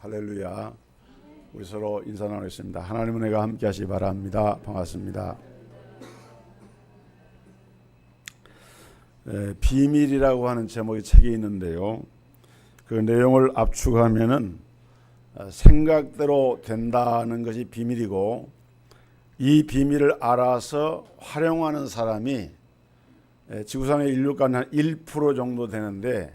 할렐루야. 우리 서로 인사 나누겠습니다. 하나님은 내가 함께 하시기 바랍니다. 반갑습니다. 비밀이라고 하는 제목의 책이 있는데요. 그 내용을 압축하면은 생각대로 된다는 것이 비밀이고, 이 비밀을 알아서 활용하는 사람이 지구상의 인류 가운데 한 1% 정도 되는데,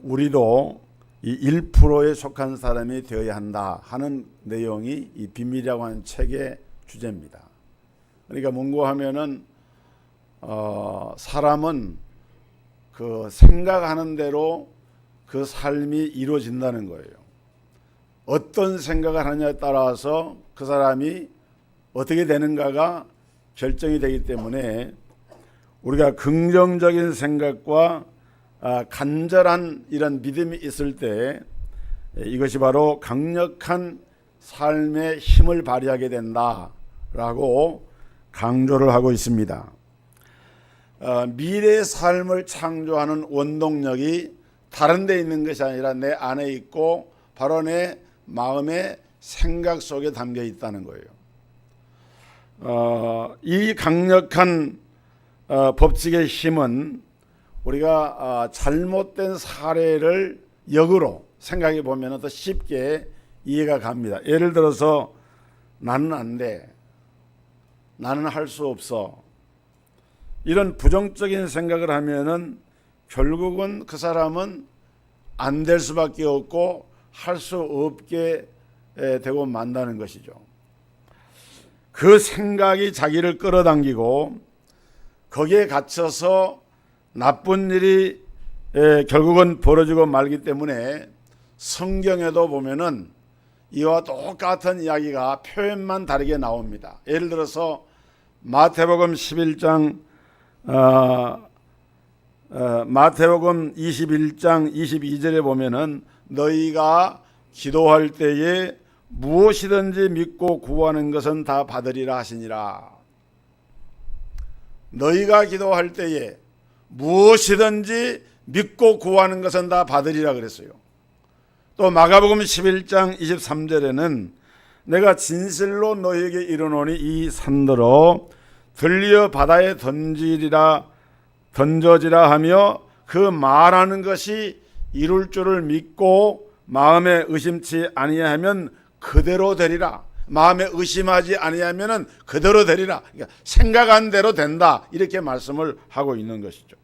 우리도 이 1%에 속한 사람이 되어야 한다 하는 내용이 이 비밀이라고 하는 책의 주제입니다. 그러니까 뭔고 하면은 사람은 그 생각하는 대로 그 삶이 이루어진다는 거예요. 어떤 생각을 하느냐에 따라서 그 사람이 어떻게 되는가가 결정이 되기 때문에, 우리가 긍정적인 생각과 간절한 이런 믿음이 있을 때 이것이 바로 강력한 삶의 힘을 발휘하게 된다라고 강조를 하고 있습니다. 미래의 삶을 창조하는 원동력이 다른 데 있는 것이 아니라 내 안에 있고 바로 내 마음의 생각 속에 담겨 있다는 거예요. 이 강력한 법칙의 힘은 우리가 잘못된 사례를 역으로 생각해 보면 더 쉽게 이해가 갑니다. 예를 들어서 나는 안 돼, 나는 할 수 없어, 이런 부정적인 생각을 하면은 결국은 그 사람은 안 될 수밖에 없고 할 수 없게 되고 만다는 것이죠. 그 생각이 자기를 끌어당기고 거기에 갇혀서 나쁜 일이 결국은 벌어지고 말기 때문에, 성경에도 보면은 이와 똑같은 이야기가 표현만 다르게 나옵니다. 예를 들어서 마태복음 11장 마태복음 21장 22절에 보면은 너희가 기도할 때에 무엇이든지 믿고 구하는 것은 다 받으리라 하시니라. 너희가 기도할 때에 무엇이든지 믿고 구하는 것은 다 받으리라 그랬어요. 또 마가복음 11장 23절에는 내가 진실로 너희에게 이르노니 이 산더러 들려 바다에 던져지라 하며 그 말하는 것이 이룰 줄을 믿고 마음에 의심치 아니하면 그대로 되리라. 마음에 의심하지 아니하면 그대로 되리라. 그러니까 생각한 대로 된다, 이렇게 말씀을 하고 있는 것이죠.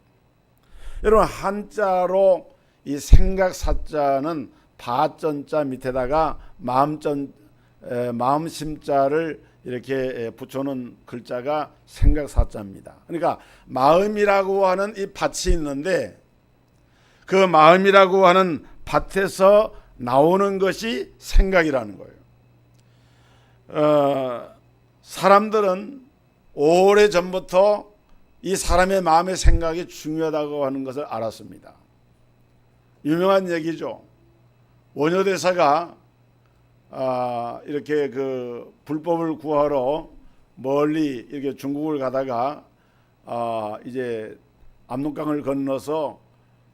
여러분, 한자로 이 생각 사자는 바전자 밑에다가 마음심자를 이렇게 붙여놓은 글자가 생각 사자입니다. 그러니까 마음이라고 하는 이 밭이 있는데, 그 마음이라고 하는 밭에서 나오는 것이 생각이라는 거예요. 사람들은 오래전부터 이 사람의 마음의 생각이 중요하다고 하는 것을 알았습니다. 유명한 얘기죠. 원효대사가 이렇게 그 불법을 구하러 멀리 이렇게 중국을 가다가 이제 압록강을 건너서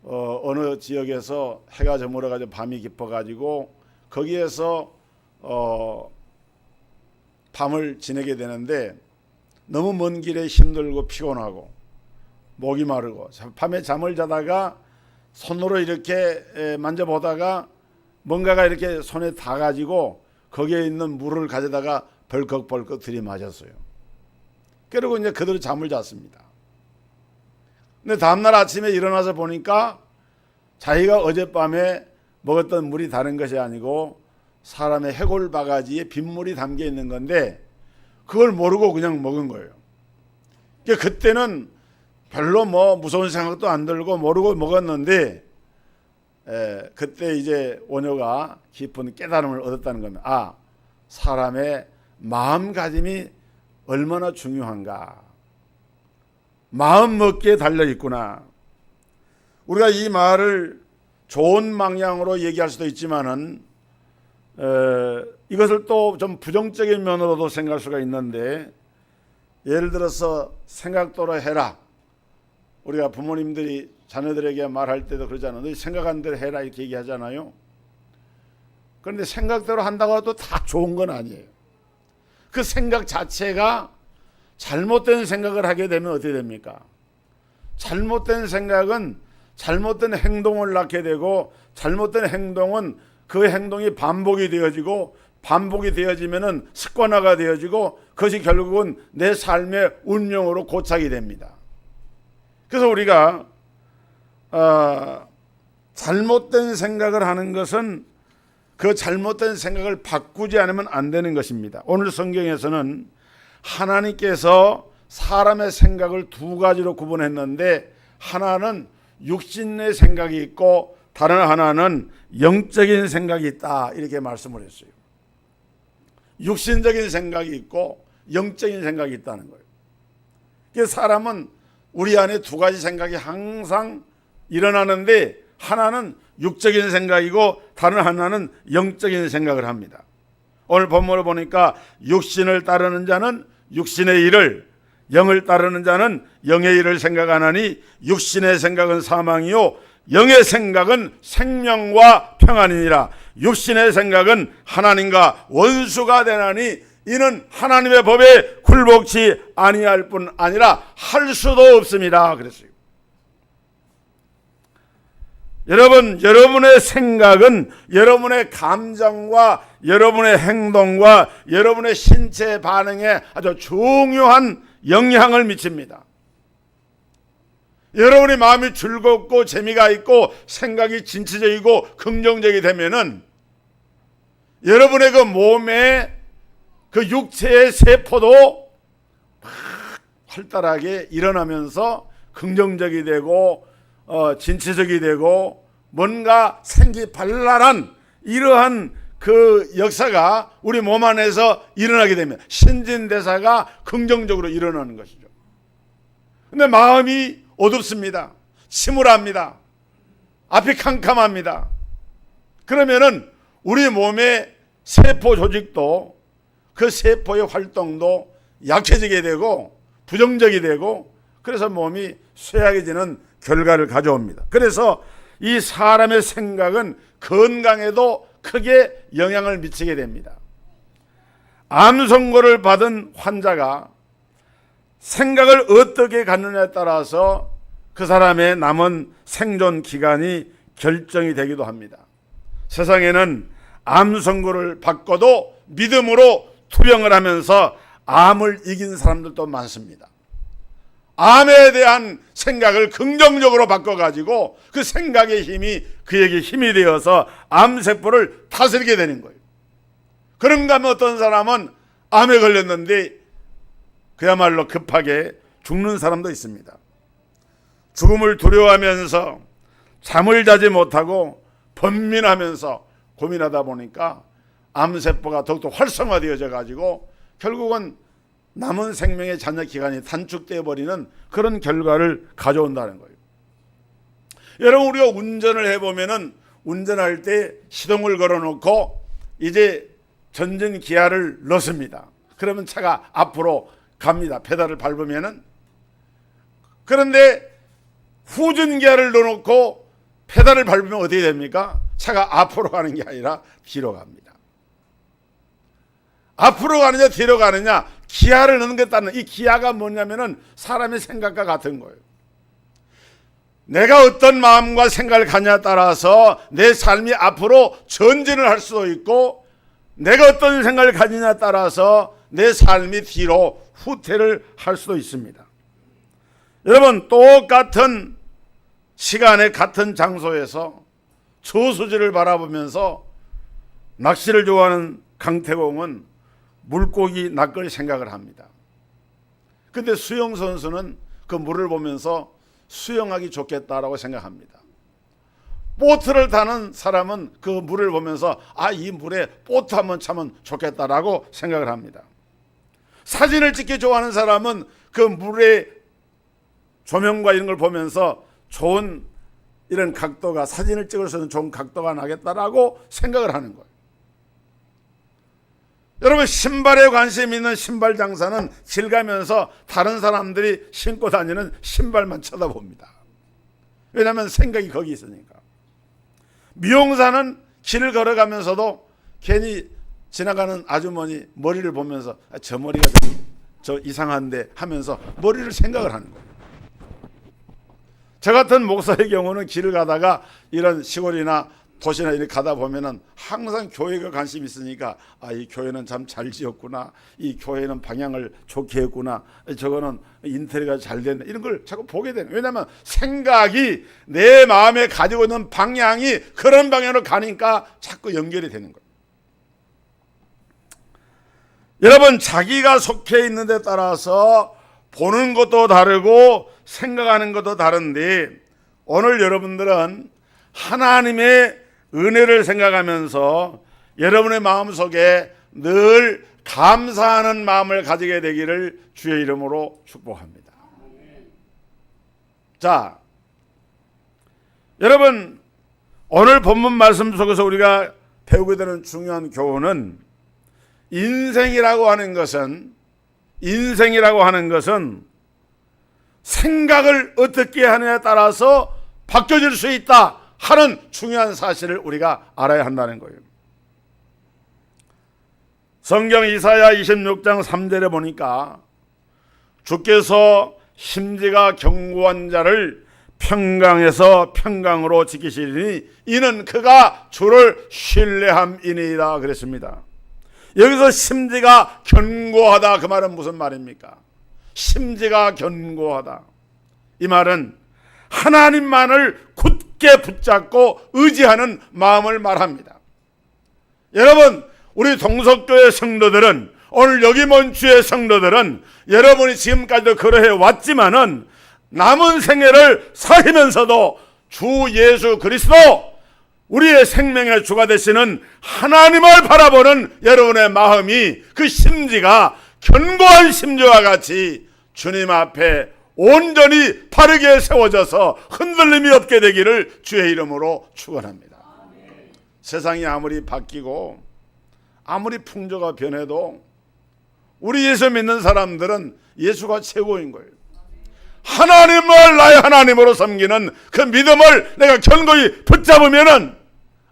어느 지역에서 해가 저물어 가지고 밤이 깊어 가지고 거기에서 밤을 지내게 되는데, 너무 먼 길에 힘들고 피곤하고 목이 마르고 밤에 잠을 자다가 손으로 이렇게 만져보다가 뭔가가 이렇게 손에 닿아가지고 거기에 있는 물을 가져다가 벌컥벌컥 들이마셨어요. 그리고 이제 그대로 잠을 잤습니다. 근데 다음날 아침에 일어나서 보니까 자기가 어젯밤에 먹었던 물이 다른 것이 아니고 사람의 해골 바가지에 빗물이 담겨 있는 건데, 그걸 모르고 그냥 먹은 거예요. 그러니까 그때는 별로 무서운 생각도 안 들고 모르고 먹었는데, 그때 이제 원효가 깊은 깨달음을 얻었다는 겁니다. 사람의 마음가짐이 얼마나 중요한가, 마음 먹기에 달려 있구나. 우리가 이 말을 좋은 방향으로 얘기할 수도 있지만은 이것을 또 좀 부정적인 면으로도 생각할 수가 있는데, 예를 들어서 생각대로 해라. 우리가 부모님들이 자녀들에게 말할 때도 그러잖아요. 너희 생각한 대로 해라, 이렇게 얘기하잖아요. 그런데 생각대로 한다고 해도 다 좋은 건 아니에요. 그 생각 자체가 잘못된 생각을 하게 되면 어떻게 됩니까? 잘못된 생각은 잘못된 행동을 낳게 되고, 잘못된 행동은 그 행동이 반복이 되어지고, 반복이 되어지면은 습관화가 되어지고, 그것이 결국은 내 삶의 운명으로 고착이 됩니다. 그래서 우리가 잘못된 생각을 하는 것은 그 잘못된 생각을 바꾸지 않으면 안 되는 것입니다. 오늘 성경에서는 하나님께서 사람의 생각을 두 가지로 구분했는데, 하나는 육신의 생각이 있고 다른 하나는 영적인 생각이 있다, 이렇게 말씀을 했어요. 육신적인 생각이 있고 영적인 생각이 있다는 거예요. 그래서 사람은 우리 안에 두 가지 생각이 항상 일어나는데, 하나는 육적인 생각이고 다른 하나는 영적인 생각을 합니다. 오늘 본문을 보니까 육신을 따르는 자는 육신의 일을, 영을 따르는 자는 영의 일을 생각하나니 육신의 생각은 사망이요 영의 생각은 생명과 평안이니라. 육신의 생각은 하나님과 원수가 되나니 이는 하나님의 법에 굴복치 아니할 뿐 아니라 할 수도 없습니다, 그랬어요. 여러분의 생각은 여러분의 감정과 여러분의 행동과 여러분의 신체 반응에 아주 중요한 영향을 미칩니다. 여러분의 마음이 즐겁고 재미가 있고 생각이 진취적이고 긍정적이 되면은 여러분의 그 몸에 그 육체의 세포도 막 활달하게 일어나면서 긍정적이 되고 진취적이 되고 뭔가 생기발랄한 이러한 그 역사가 우리 몸 안에서 일어나게 되면 신진대사가 긍정적으로 일어나는 것이죠. 근데 마음이 어둡습니다. 침울합니다. 앞이 캄캄합니다. 그러면은 우리 몸의 세포 조직도 그 세포의 활동도 약해지게 되고 부정적이 되고, 그래서 몸이 쇠약해지는 결과를 가져옵니다. 그래서 이 사람의 생각은 건강에도 크게 영향을 미치게 됩니다. 암 선고를 받은 환자가 생각을 어떻게 갖느냐에 따라서 그 사람의 남은 생존 기간이 결정이 되기도 합니다. 세상에는 암 선고를 받고도 믿음으로 투병을 하면서 암을 이긴 사람들도 많습니다. 암에 대한 생각을 긍정적으로 바꿔가지고 그 생각의 힘이 그에게 힘이 되어서 암세포를 다스리게 되는 거예요. 그런가 하면 어떤 사람은 암에 걸렸는데 그야말로 급하게 죽는 사람도 있습니다. 죽음을 두려워하면서 잠을 자지 못하고 번민하면서 고민하다 보니까 암세포가 더욱더 활성화되어져 가지고 결국은 남은 생명의 잔여 기간이 단축되어 버리는 그런 결과를 가져온다는 거예요. 여러분, 우리가 운전을 해보면은 운전할 때 시동을 걸어놓고 이제 전진 기아를 넣습니다. 그러면 차가 앞으로 갑니다. 페달을 밟으면은. 그런데 후진 기아를 넣어놓고 페달을 밟으면 어떻게 됩니까? 차가 앞으로 가는 게 아니라 뒤로 갑니다. 앞으로 가느냐 뒤로 가느냐, 기아를 넣는 게 따르는, 이 기아가 뭐냐면은 사람의 생각과 같은 거예요. 내가 어떤 마음과 생각을 갖냐에 따라서 내 삶이 앞으로 전진을 할 수도 있고, 내가 어떤 생각을 가지냐에 따라서 내 삶이 뒤로 후퇴를 할 수도 있습니다. 여러분, 똑같은 시간에 같은 장소에서 저수지를 바라보면서 낚시를 좋아하는 강태공은 물고기 낚을 생각을 합니다. 근데 수영 선수는 그 물을 보면서 수영하기 좋겠다라고 생각합니다. 보트를 타는 사람은 그 물을 보면서 이 물에 보트 한번 타면 좋겠다라고 생각을 합니다. 사진을 찍기 좋아하는 사람은 그 물의 조명과 이런 걸 보면서 좋은 이런 각도가, 사진을 찍을 수 있는 좋은 각도가 나겠다라고 생각을 하는 거예요. 여러분, 신발에 관심 있는 신발 장사는 길 가면서 다른 사람들이 신고 다니는 신발만 쳐다봅니다. 왜냐하면 생각이 거기 있으니까. 미용사는 길을 걸어가면서도 괜히 지나가는 아주머니 머리를 보면서 저 머리가 저 이상한데 하면서 머리를 생각을 하는 거예요. 저 같은 목사의 경우는 길을 가다가 이런 시골이나 도시나 이렇게 가다 보면은 항상 교회가 관심이 있으니까 이 교회는 참 잘 지었구나, 이 교회는 방향을 좋게 했구나, 저거는 인테리어가 잘 됐네, 이런 걸 자꾸 보게 되는. 왜냐하면 생각이 내 마음에 가지고 있는 방향이 그런 방향으로 가니까 자꾸 연결이 되는 거예요. 여러분, 자기가 속해 있는 데 따라서 보는 것도 다르고 생각하는 것도 다른데, 오늘 여러분들은 하나님의 은혜를 생각하면서 여러분의 마음속에 늘 감사하는 마음을 가지게 되기를 주의 이름으로 축복합니다. 자, 여러분, 오늘 본문 말씀 속에서 우리가 배우게 되는 중요한 교훈은 인생이라고 하는 것은 생각을 어떻게 하느냐에 따라서 바뀌어질 수 있다 하는 중요한 사실을 우리가 알아야 한다는 거예요. 성경 이사야 26장 3절에 보니까 주께서 심지가 견고한 자를 평강에서 평강으로 지키시리니 이는 그가 주를 신뢰함이니이다 그랬습니다. 여기서 심지가 견고하다, 그 말은 무슨 말입니까? 심지가 견고하다, 이 말은 하나님만을 굳게 붙잡고 의지하는 마음을 말합니다. 여러분, 우리 동석교회 성도들은, 오늘 여기 먼 주의 성도들은 여러분이 지금까지도 그러해 왔지만은 남은 생애를 사시면서도 주 예수 그리스도, 우리의 생명의 주가 되시는 하나님을 바라보는 여러분의 마음이, 그 심지가 견고한 심지와 같이 주님 앞에 온전히 바르게 세워져서 흔들림이 없게 되기를 주의 이름으로 축원합니다. 세상이 아무리 바뀌고 아무리 풍조가 변해도 우리 예수 믿는 사람들은 예수가 최고인 거예요. 하나님을 나의 하나님으로 섬기는 그 믿음을 내가 견고히 붙잡으면은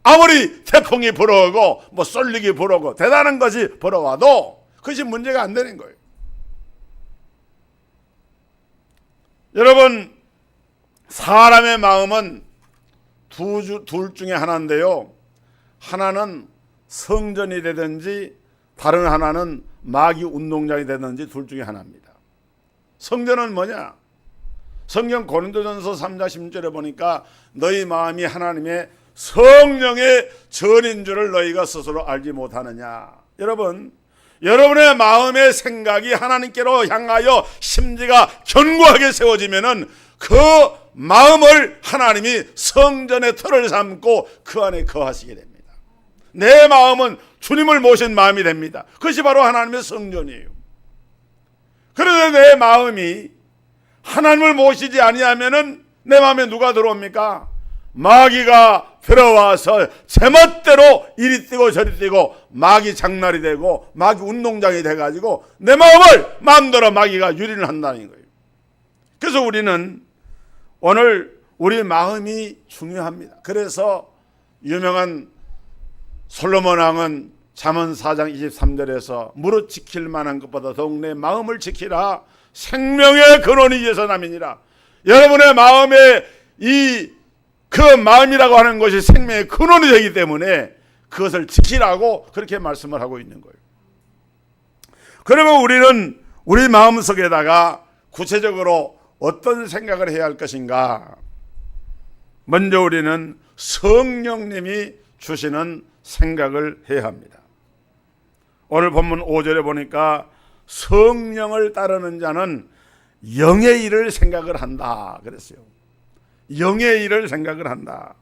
아무리 태풍이 불어오고 뭐 쏠리기 불어오고 대단한 것이 불어와도 그것이 문제가 안 되는 거예요. 여러분, 사람의 마음은 둘 중에 하나인데요, 하나는 성전이 되든지 다른 하나는 마귀 운동장이 되든지 둘 중에 하나입니다. 성전은 뭐냐? 성경 고린도전서 3장 10절에 보니까 너희 마음이 하나님의 성령의 전인 줄을 너희가 스스로 알지 못하느냐. 여러분, 여러분의 마음의 생각이 하나님께로 향하여 심지가 견고하게 세워지면은 그 마음을 하나님이 성전의 터를 삼고 그 안에 거하시게 됩니다. 내 마음은 주님을 모신 마음이 됩니다. 그것이 바로 하나님의 성전이에요. 그런데 내 마음이 하나님을 모시지 아니하면은 내 마음에 누가 들어옵니까? 마귀가 들어와서 제멋대로 이리 뛰고 저리 뛰고 마귀 장날이 되고 마귀 운동장이 돼가지고 내 마음을 마음대로 마귀가 유린을 한다는 거예요. 그래서 우리는 오늘 우리 마음이 중요합니다. 그래서 유명한 솔로몬 왕은 잠언 4장 23절에서 무릇 지킬 만한 것보다 더욱 내 마음을 지키라. 생명의 근원이 이에서 남이니라. 여러분의 마음에 그 마음이라고 하는 것이 생명의 근원이 되기 때문에 그것을 지키라고 그렇게 말씀을 하고 있는 거예요. 그러면 우리는 우리 마음속에다가 구체적으로 어떤 생각을 해야 할 것인가? 먼저 우리는 성령님이 주시는 생각을 해야 합니다. 오늘 본문 5절에 보니까 성령을 따르는 자는 영의 일을 생각을 한다 그랬어요. 영의 일을 생각을 한다.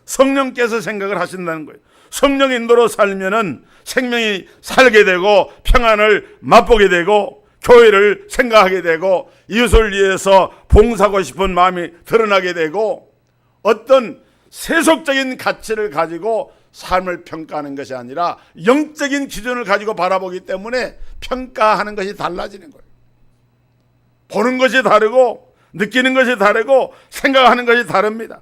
성령께서 생각을 하신다는 거예요. 성령 인도로 살면은 생명이 살게 되고 평안을 맛보게 되고 교회를 생각하게 되고 이웃을 위해서 봉사하고 싶은 마음이 드러나게 되고 어떤 세속적인 가치를 가지고 삶을 평가하는 것이 아니라 영적인 기준을 가지고 바라보기 때문에 평가하는 것이 달라지는 거예요. 보는 것이 다르고 느끼는 것이 다르고 생각하는 것이 다릅니다.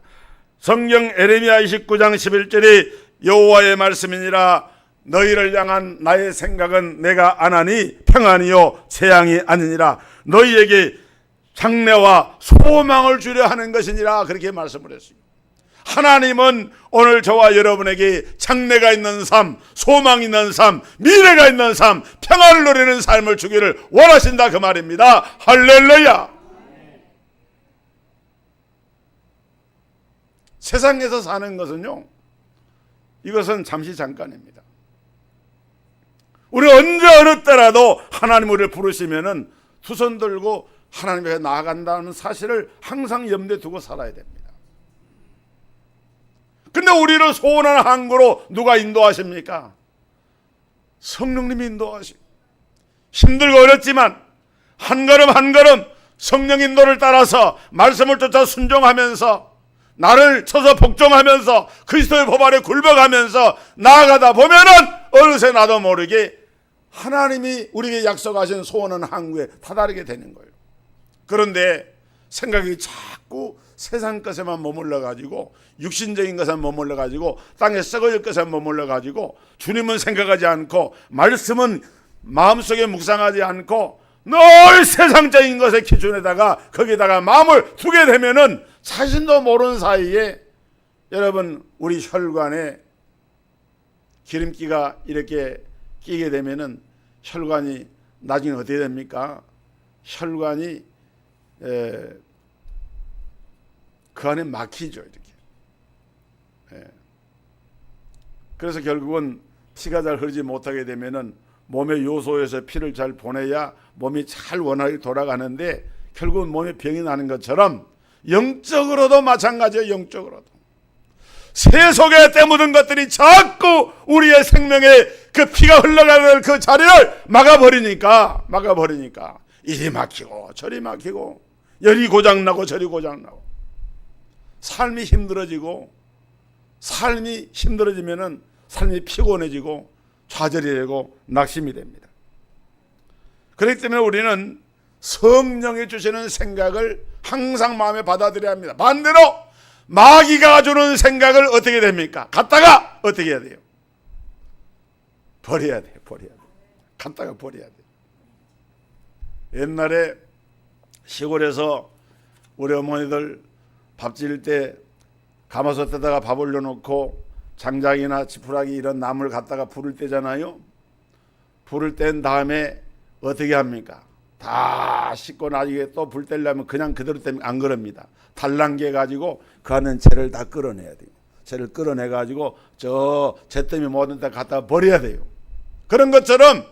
성경 에레미야 29장 11절에 여호와의 말씀이니라. 너희를 향한 나의 생각은 내가 안 하니 평안이요 재앙이 아니니라. 너희에게 장래와 소망을 주려 하는 것이니라. 그렇게 말씀을 했어요. 하나님은 오늘 저와 여러분에게 장래가 있는 삶, 소망 있는 삶, 미래가 있는 삶, 평안을 누리는 삶을 주기를 원하신다 그 말입니다. 할렐루야. 세상에서 사는 것은요, 이것은 잠시 잠깐입니다. 우리 언제 어느 때라도 하나님 우리를 부르시면은 두 손 들고 하나님에게 나아간다는 사실을 항상 염두에 두고 살아야 됩니다. 근데 우리를 소원하는 항구로 누가 인도하십니까? 성령님이 인도하시고, 힘들고 어렵지만 한 걸음 한 걸음 성령 인도를 따라서 말씀을 쫓아 순종하면서 나를 쳐서 복종하면서 그리스도의 법 아래 굴복하면서 나아가다 보면은 어느새 나도 모르게 하나님이 우리에게 약속하신 소원하는 항구에 다다르게 되는 거예요. 그런데 생각이 자꾸 세상 것에만 머물러 가지고, 육신적인 것에만 머물러 가지고, 땅에 썩어질 것에만 머물러 가지고, 주님은 생각하지 않고 말씀은 마음속에 묵상하지 않고 늘 세상적인 것의 기준에다가 거기다가 마음을 두게 되면은 자신도 모르는 사이에 여러분 우리 혈관에 기름기가 이렇게 끼게 되면은 혈관이 나중에 어떻게 됩니까? 혈관이 그 안에 막히죠, 이렇게. 그래서 결국은 피가 잘 흐르지 못하게 되면은 몸의 요소에서 피를 잘 보내야 몸이 잘 원활히 돌아가는데 결국은 몸에 병이 나는 것처럼 영적으로도 마찬가지예요. 영적으로도 새 속에 때묻은 것들이 자꾸 우리의 생명에 그 피가 흘러가는 그 자리를 막아버리니까 이리 막히고 저리 막히고, 열이 고장나고 저리 고장나고, 삶이 힘들어지고, 삶이 힘들어지면은 삶이 피곤해지고 좌절이 되고 낙심이 됩니다. 그렇기 때문에 우리는 성령이 주시는 생각을 항상 마음에 받아들여야 합니다. 반대로 마귀가 주는 생각을 어떻게 됩니까? 갖다가 어떻게 해야 돼요? 버려야 돼요. 갖다가 버려야 돼요. 옛날에 시골에서 우리 어머니들 밥 지을 때 가마솥에다가 밥 올려놓고 장작이나 지푸라기 이런 나무를 갖다가 불을 떼잖아요. 불을 뗀 다음에 어떻게 합니까? 다 씻고 나중에 또 불 떼려면 그냥 그대로 떼면 안 그럽니다. 달랑개 가지고 그 안에 재를 다 끌어내야 돼요. 재를 끌어내 가지고 저 재더미 모든 데 갖다가 버려야 돼요. 그런 것처럼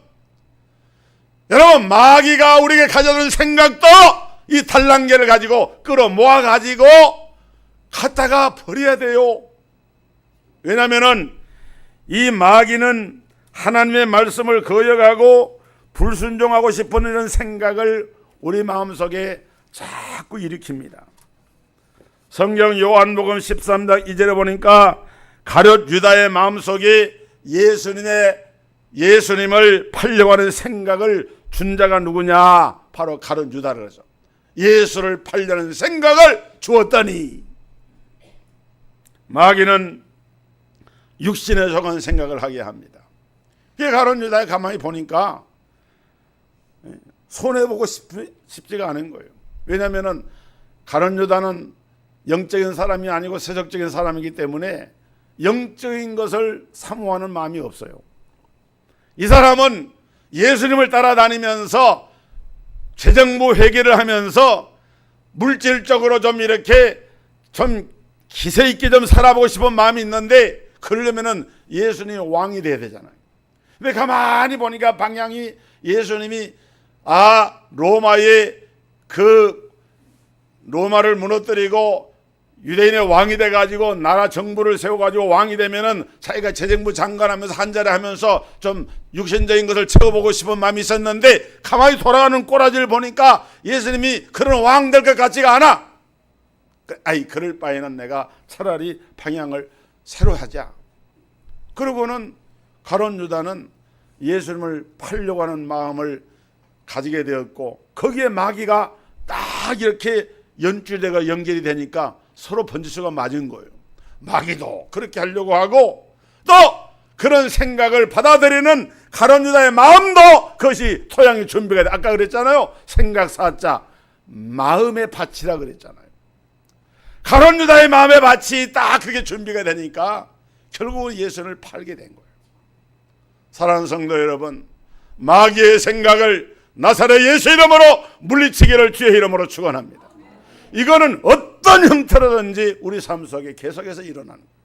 여러분 마귀가 우리에게 가져오는 생각도 이 달랑개를 가지고 끌어 모아 가지고 갖다가 버려야 돼요. 왜냐하면은 이 마귀는 하나님의 말씀을 거역하고 불순종하고 싶은 이런 생각을 우리 마음속에 자꾸 일으킵니다. 성경 요한복음 13장 2절에 보니까 가룟 유다의 마음속에 예수님을 팔려고 하는 생각을 준 자가 누구냐? 바로 가룟 유다를 하죠. 예수를 팔려는 생각을 주었더니 마귀는 육신에 속한 생각을 하게 합니다. 그게 가룟 유다에 가만히 보니까 손해보고 싶지가 않은 거예요. 왜냐하면 가룟 유다는 영적인 사람이 아니고 세속적인 사람이기 때문에 영적인 것을 사모하는 마음이 없어요. 이 사람은 예수님을 따라다니면서 재정부 회개를 하면서 물질적으로 좀 이렇게 좀 기세 있게 좀 살아보고 싶은 마음이 있는데 그러려면은 예수님이 왕이 돼야 되잖아요. 근데 가만히 보니까 방향이 예수님이 로마를 무너뜨리고 유대인의 왕이 돼가지고 나라 정부를 세워가지고 왕이 되면은 자기가 재정부 장관하면서 한자리 하면서 좀 육신적인 것을 채워보고 싶은 마음이 있었는데 가만히 돌아가는 꼬라지를 보니까 예수님이 그런 왕 될 것 같지가 않아. 그럴 바에는 내가 차라리 방향을 새로 하자. 그러고는 가룟 유다는 예수님을 팔려고 하는 마음을 가지게 되었고 거기에 마귀가 딱 이렇게 연결이 되니까 서로 번지수가 맞은 거예요. 마귀도 그렇게 하려고 하고 또 그런 생각을 받아들이는 가룟 유다의 마음도 그것이 토양이 준비가 돼. 아까 그랬잖아요. 생각 사자 마음의 밭이라 그랬잖아요. 가룟 유다의 마음의 밭이 딱 그게 준비가 되니까 결국은 예수를 팔게 된 거예요. 사랑하는 성도 여러분, 마귀의 생각을 나사렛 예수 이름으로 물리치기를 주의 이름으로 축원합니다. 이거는 어떤 형태로든지 우리 삶 속에 계속해서 일어나는 거예요.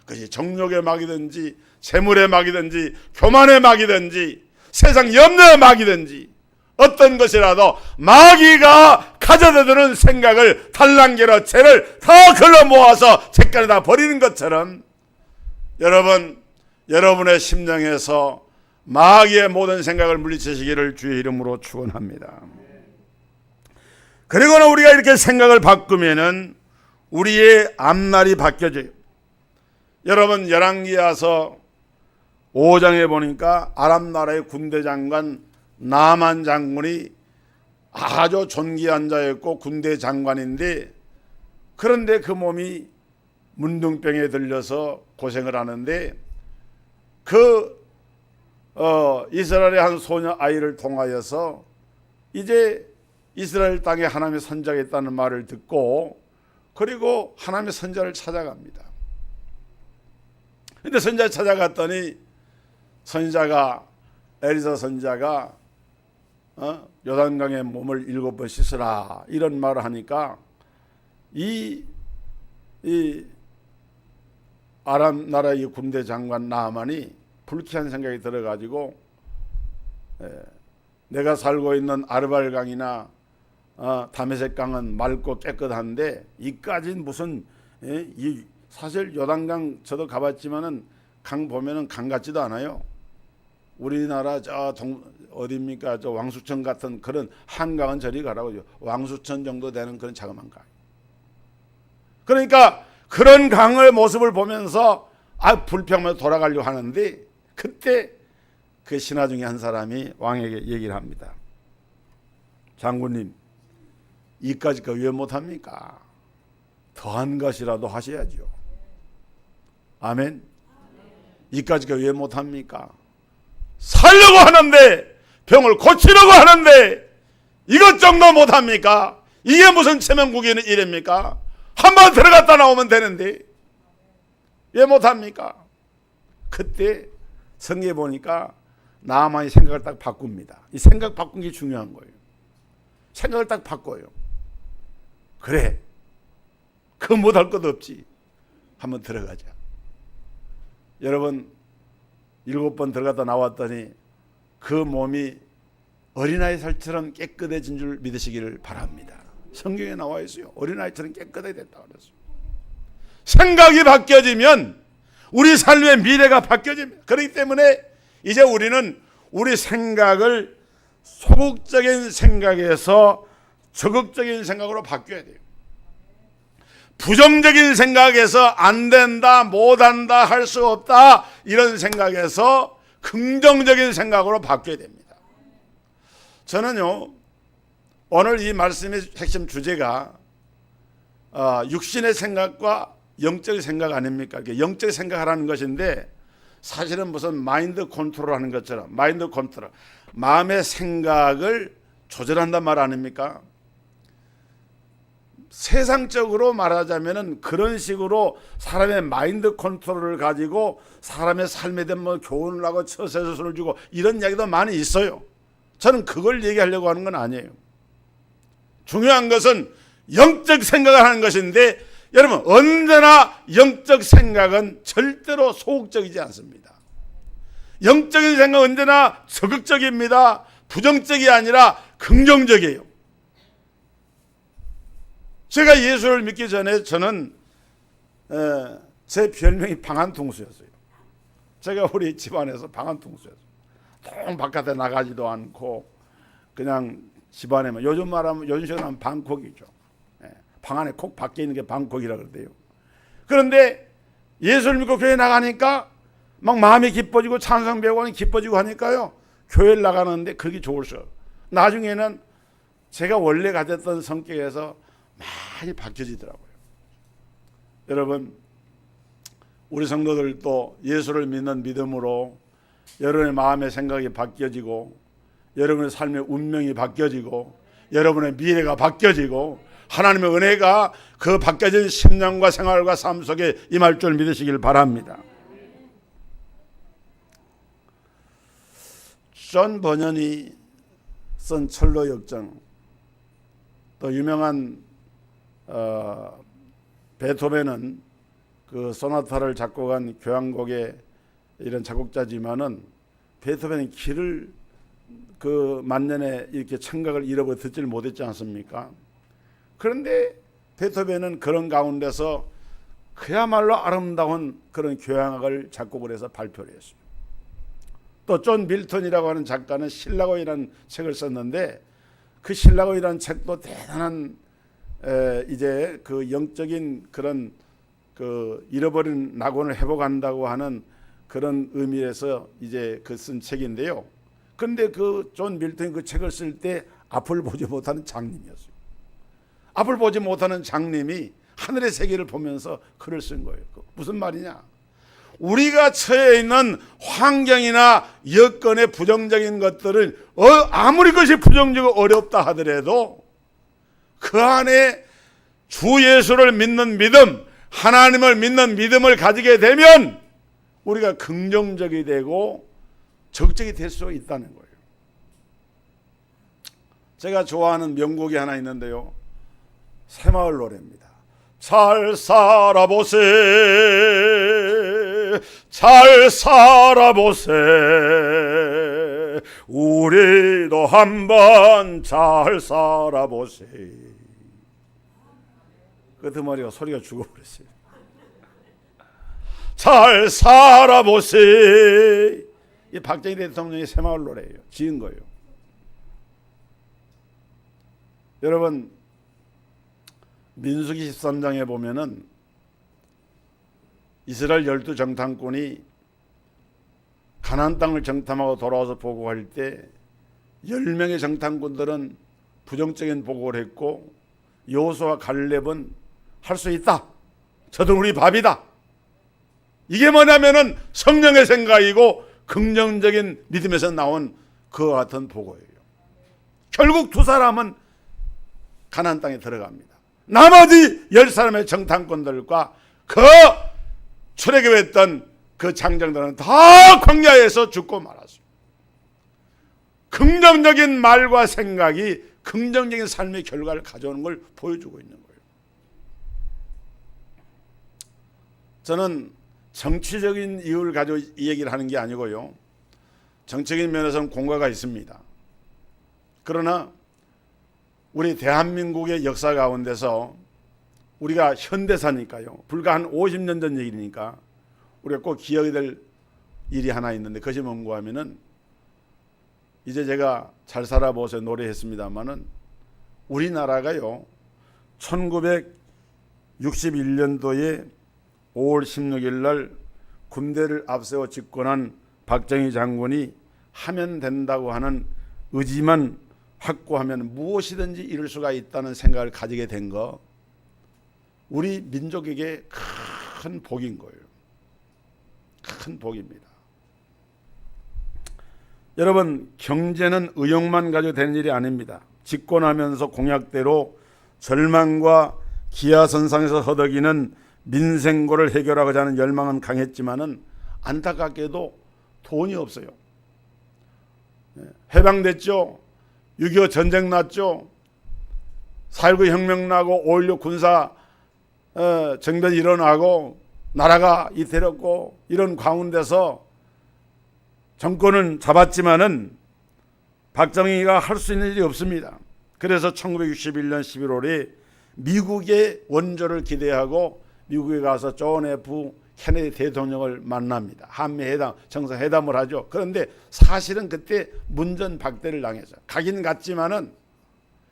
그것이 정욕의 막이든지 재물의 막이든지 교만의 막이든지 세상 염려의 막이든지 어떤 것이라도 마귀가 가져다주는 생각을 달랑개로 죄를 다 걸러 모아서 잿간에다 버리는 것처럼 여러분의 심령에서 마귀의 모든 생각을 물리치시기를 주의 이름으로 축원합니다. 그리고는 우리가 이렇게 생각을 바꾸면은 우리의 앞날이 바뀌어져요. 여러분 열왕기하서 5장에 보니까 아람 나라의 군대 장관 나만 장군이 아주 존귀한 자였고 군대 장관인데, 그런데 그 몸이 문둥병에 들려서 고생을 하는데 이스라엘의 한 소녀 아이를 통하여서 이제 이스라엘 땅에 하나님의 선자가 있다는 말을 듣고 그리고 하나님의 선자를 찾아갑니다. 근데 선자를 찾아갔더니 선자가 엘리사 선자가 요단강에 몸을 7번 씻으라 이런 말을 하니까 이 아람 나라의 군대 장관 나아만이 불쾌한 생각이 들어가지고 내가 살고 있는 아르발강이나 다메섹 강은 맑고 깨끗한데 이까진 무슨 사실 요단강 저도 가봤지만은 강 보면은 강 같지도 않아요. 우리나라 어디입니까? 저 왕수천 같은 그런 한강은 저리 가라고. 왕수천 정도 되는 그런 자그마한 강. 그러니까 그런 강의 모습을 보면서 불평하면서 돌아가려고 하는데 그때 그 신하 중에 한 사람이 왕에게 얘기를 합니다. 장군님, 이까짓 거 왜 못합니까? 더한 것이라도 하셔야죠. 아멘. 이까짓 거 왜 못합니까? 살려고 하는데, 병을 고치려고 하는데 이것 정도 못합니까? 이게 무슨 체면국에는 이랍니까? 한번 들어갔다 나오면 되는데 왜 못합니까? 그때 성경에 보니까 나아만이 생각을 딱 바꿉니다. 이 생각 바꾼 게 중요한 거예요. 생각을 딱 바꿔요. 그래, 그거 못할 것 없지. 한번 들어가자. 여러분 7번 들어갔다 나왔더니 그 몸이 어린아이 살처럼 깨끗해진 줄 믿으시기를 바랍니다. 성경에 나와 있어요. 어린아이처럼 깨끗하게 됐다고 그랬어요. 생각이 바뀌어지면 우리 삶의 미래가 바뀌어집니다. 그렇기 때문에 이제 우리는 우리 생각을 소극적인 생각에서 적극적인 생각으로 바뀌어야 돼요. 부정적인 생각에서 안 된다, 못한다, 할 수 없다 이런 생각에서 긍정적인 생각으로 바뀌어야 됩니다. 저는요 오늘 이 말씀의 핵심 주제가 육신의 생각과 영적 생각 아닙니까? 영적 생각하라는 것인데 사실은 무슨 마인드 컨트롤 하는 것처럼 마인드 컨트롤, 마음의 생각을 조절한단 말 아닙니까? 세상적으로 말하자면은 그런 식으로 사람의 마인드 컨트롤을 가지고 사람의 삶에 대한 교훈을 하고 처세술을 주고 이런 이야기도 많이 있어요. 저는 그걸 얘기하려고 하는 건 아니에요. 중요한 것은 영적 생각을 하는 것인데 여러분 언제나 영적 생각은 절대로 소극적이지 않습니다. 영적인 생각은 언제나 적극적입니다. 부정적이 아니라 긍정적이에요. 제가 예수를 믿기 전에 저는 제 별명이 방한통수였어요. 제가 우리 집안에서 방한통수였어요. 통 바깥에 나가지도 않고 그냥 집안에만, 요즘 말하면 요즘 식으로 하면 방콕이죠. 방 안에 콕 밖에 있는 게 방콕이라 그러대요. 그런데 예수를 믿고 교회 나가니까 막 마음이 기뻐지고 찬송 배우고 기뻐지고 하니까요. 교회를 나가는데 그게 좋을 수 없어요. 나중에는 제가 원래 가졌던 성격에서 많이 바뀌어지더라고요. 여러분 우리 성도들도 예수를 믿는 믿음으로 여러분의 마음의 생각이 바뀌어지고 여러분의 삶의 운명이 바뀌어지고 여러분의 미래가 바뀌어지고 하나님의 은혜가 그 바뀌어진 심령과 생활과 삶 속에 임할 줄 믿으시길 바랍니다. 존 버년이 쓴 철로 역정, 또 유명한 베토벤은 그 소나타를 작곡한 교향곡의 이런 작곡자지만은 베토벤은 길을 그 만년에 이렇게 청각을 잃어버려 듣지를 못했지 않습니까? 그런데 베토벤은 그런 가운데서 그야말로 아름다운 그런 교향악을 작곡을 해서 발표를 했어요. 또 존 밀턴이라고 하는 작가는 신라고이라는 책을 썼는데 그 신라고이라는 책도 대단한 이제 그 영적인 그런 그 잃어버린 낙원을 회복한다고 하는 그런 의미에서 이제 그 쓴 책인데요. 그런데 그 존 밀턴이 그 책을 쓸 때 앞을 보지 못하는 장님이었어요. 앞을 보지 못하는 장님이 하늘의 세계를 보면서 글을 쓴 거예요. 무슨 말이냐? 우리가 처해 있는 환경이나 여건의 부정적인 것들은 아무리 그것이 부정적이고 어렵다 하더라도 그 안에 주 예수를 믿는 믿음, 하나님을 믿는 믿음을 가지게 되면 우리가 긍정적이 되고 적적이 될 수 있다는 거예요. 제가 좋아하는 명곡이 하나 있는데요. 새마을 노래입니다. 잘 살아보세, 잘 살아보세, 우리도 한번 잘 살아보세. 끄트머리가 소리가 죽어버렸어요. 잘 살아보세. 이 박정희 대통령이 새마을 노래예요. 지은 거예요. 여러분, 민수기 13장에 보면은 이스라엘 12정탐꾼이 가나안 땅을 정탐하고 돌아와서 보고할 때 10명의 정탐꾼들은 부정적인 보고를 했고 여호수아와 갈렙은 할 수 있다. 저들 우리 밥이다. 이게 뭐냐면은 성령의 생각이고 긍정적인 믿음에서 나온 그와 같은 보고예요. 결국 두 사람은 가나안 땅에 들어갑니다. 나머지 10사람의 정탐꾼들과 그 출애굽했던 그 장정들은 다 광야에서 죽고 말았어요. 긍정적인 말과 생각이 긍정적인 삶의 결과를 가져오는 걸 보여주고 있는 거예요. 저는 정치적인 이유를 가지고 이 얘기를 하는 게 아니고요. 정치적인 면에서는 공과가 있습니다. 그러나 우리 대한민국의 역사 가운데서 우리가 현대사니까요. 불과 한 50년 전 얘기니까 우리가 꼭 기억해야 될 일이 하나 있는데 그것이 뭔가 하면은 이제 제가 잘 살아보세요 노래했습니다마는 우리나라가요. 1961년도에 5월 16일 날 군대를 앞세워 집권한 박정희 장군이 하면 된다고 하는 의지만 확고하면 무엇이든지 이룰 수가 있다는 생각을 가지게 된 거 우리 민족에게 큰 복인 거예요. 큰 복입니다. 여러분, 경제는 의욕만 가지고 되는 일이 아닙니다. 집권하면서 공약대로 절망과 기하선상에서 허덕이는 민생고를 해결하고자 하는 열망은 강했지만은 안타깝게도 돈이 없어요. 해방됐죠. 6.25 전쟁 났죠. 4.19 혁명 나고 5.16 군사 정변이 일어나고 나라가 이태롭고 이런 가운데서 정권은 잡았지만은 박정희가 할 수 있는 일이 없습니다. 그래서 1961년 11월에 미국의 원조를 기대하고 미국에 가서 존 F 케네디 대통령을 만납니다. 한미회담, 정상회담을 하죠. 그런데 사실은 그때 문전박대를 당해서 가긴 갔지만은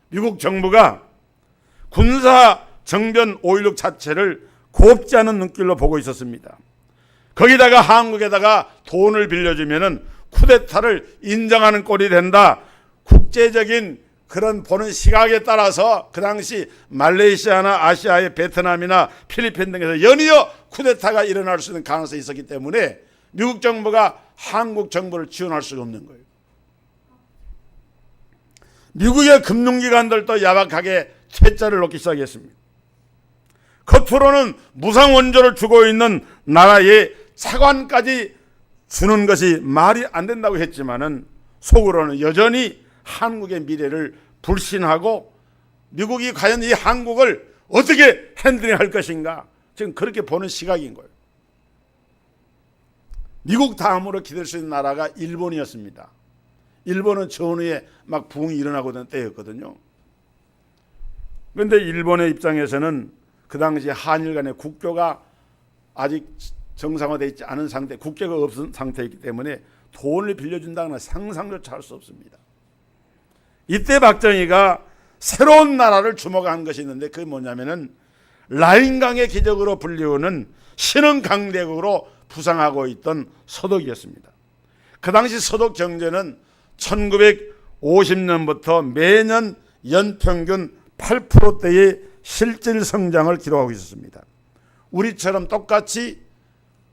미국 정부가 군사 정변 5.16 자체를 곱지 않은 눈길로 보고 있었습니다. 거기다가 한국에다가 돈을 빌려주면은 쿠데타를 인정하는 꼴이 된다. 국제적인 그런 보는 시각에 따라서 그 당시 말레이시아나 아시아의 베트남이나 필리핀 등에서 연이어 쿠데타가 일어날 수 있는 가능성이 있었기 때문에 미국 정부가 한국 정부를 지원할 수가 없는 거예요. 미국의 금융기관들도 야박하게 퇴짜를 놓기 시작했습니다. 겉으로는 무상 원조를 주고 있는 나라에 차관까지 주는 것이 말이 안 된다고 했지만은 속으로는 여전히 한국의 미래를 불신하고 미국이 과연 이 한국을 어떻게 핸들링할 것인가 지금 그렇게 보는 시각인 거예요. 미국 다음으로 기댈 수 있는 나라가 일본이었습니다. 일본은 전후에 막 부흥이 일어나고 있는 때였거든요. 그런데 일본의 입장에서는 그 당시 한일 간의 국교가 아직 정상화되어 있지 않은 상태, 국교가 없은 상태이기 때문에 돈을 빌려준다는 건 상상조차 할 수 없습니다. 이때 박정희가 새로운 나라를 주목한 것이 있는데 그게 뭐냐면은 라인강의 기적으로 불리우는 신흥 강대국으로 부상하고 있던 서독이었습니다. 그 당시 서독 경제는 1950년부터 매년 연평균 8%대의 실질 성장을 기록하고 있었습니다. 우리처럼 똑같이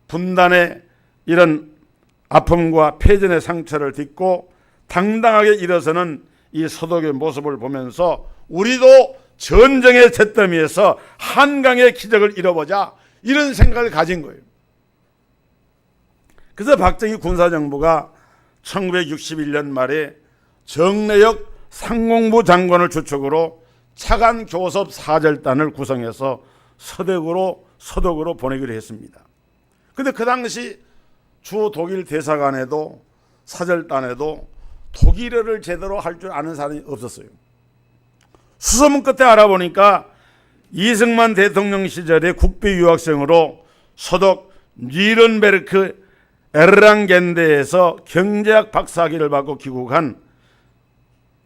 분단의 이런 아픔과 패전의 상처를 딛고 당당하게 일어서는 이 서독의 모습을 보면서 우리도 전쟁의 잿더미에서 한강의 기적을 이뤄보자 이런 생각을 가진 거예요. 그래서 박정희 군사정부가 1961년 말에 정래역 상공부 장관을 주축으로 차관교섭 사절단을 구성해서 서독으로 보내기로 했습니다. 그런데 그 당시 주 독일 대사관에도 사절단에도 독일어를 제대로 할 줄 아는 사람이 없었어요. 수소문 끝에 알아보니까 이승만 대통령 시절에 국비 유학생으로 서독 뉘른베르크 에르랑겐데에서 경제학 박사학위를 받고 귀국한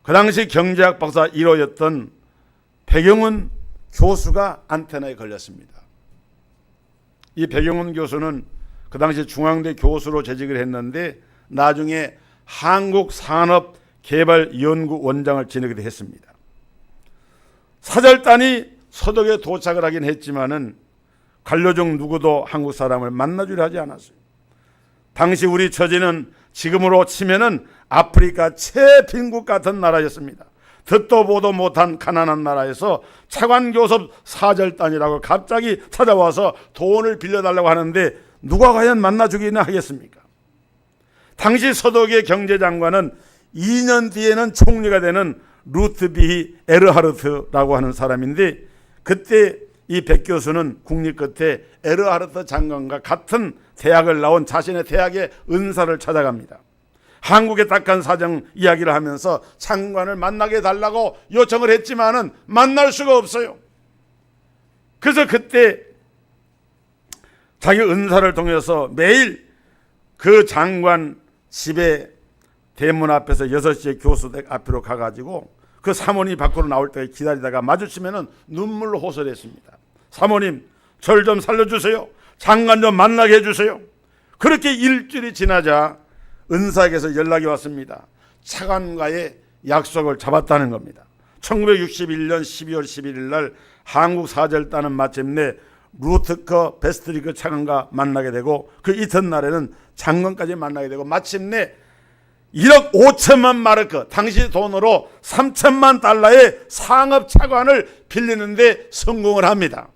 그 당시 경제학 박사 1호였던 백영훈 교수가 안테나에 걸렸습니다. 이 백영훈 교수는 그 당시 중앙대 교수로 재직을 했는데 나중에 한국산업개발연구원장을 지내기도 했습니다. 사절단이 서독에 도착을 하긴 했지만은 관료 중 누구도 한국 사람을 만나주려 하지 않았어요. 당시 우리 처지는 지금으로 치면은 아프리카 최빈국 같은 나라였습니다. 듣도 보도 못한 가난한 나라에서 차관교섭 사절단이라고 갑자기 찾아와서 돈을 빌려달라고 하는데 누가 과연 만나주기나 하겠습니까? 당시 서독의 경제장관은 2년 뒤에는 총리가 되는 루트비히 에르하르트라고 하는 사람인데 그때 이 백 교수는 국립 끝에 에르하르트 장관과 같은 대학을 나온 자신의 대학의 은사를 찾아갑니다. 한국의 딱한 사정 이야기를 하면서 장관을 만나게 해달라고 요청을 했지만은 만날 수가 없어요. 그래서 그때 자기 은사를 통해서 매일 그 장관 집에 대문 앞에서 6시에 교수댁 앞으로 가가지고 그 사모님 밖으로 나올 때 기다리다가 마주치면은 눈물로 호소했습니다. 사모님, 절 좀 살려주세요. 장관 좀 만나게 해주세요. 그렇게 일주일이 지나자 은사에게서 연락이 왔습니다. 차관과의 약속을 잡았다는 겁니다. 1961년 12월 11일 날 한국 사절단은 마침내 루트커 베스트리크 차관과 만나게 되고 그 이튿날에는 장관까지 만나게 되고 마침내 1억 5천만 마르크, 당시 돈으로 3천만 달러의 상업 차관을 빌리는데 성공을 합니다.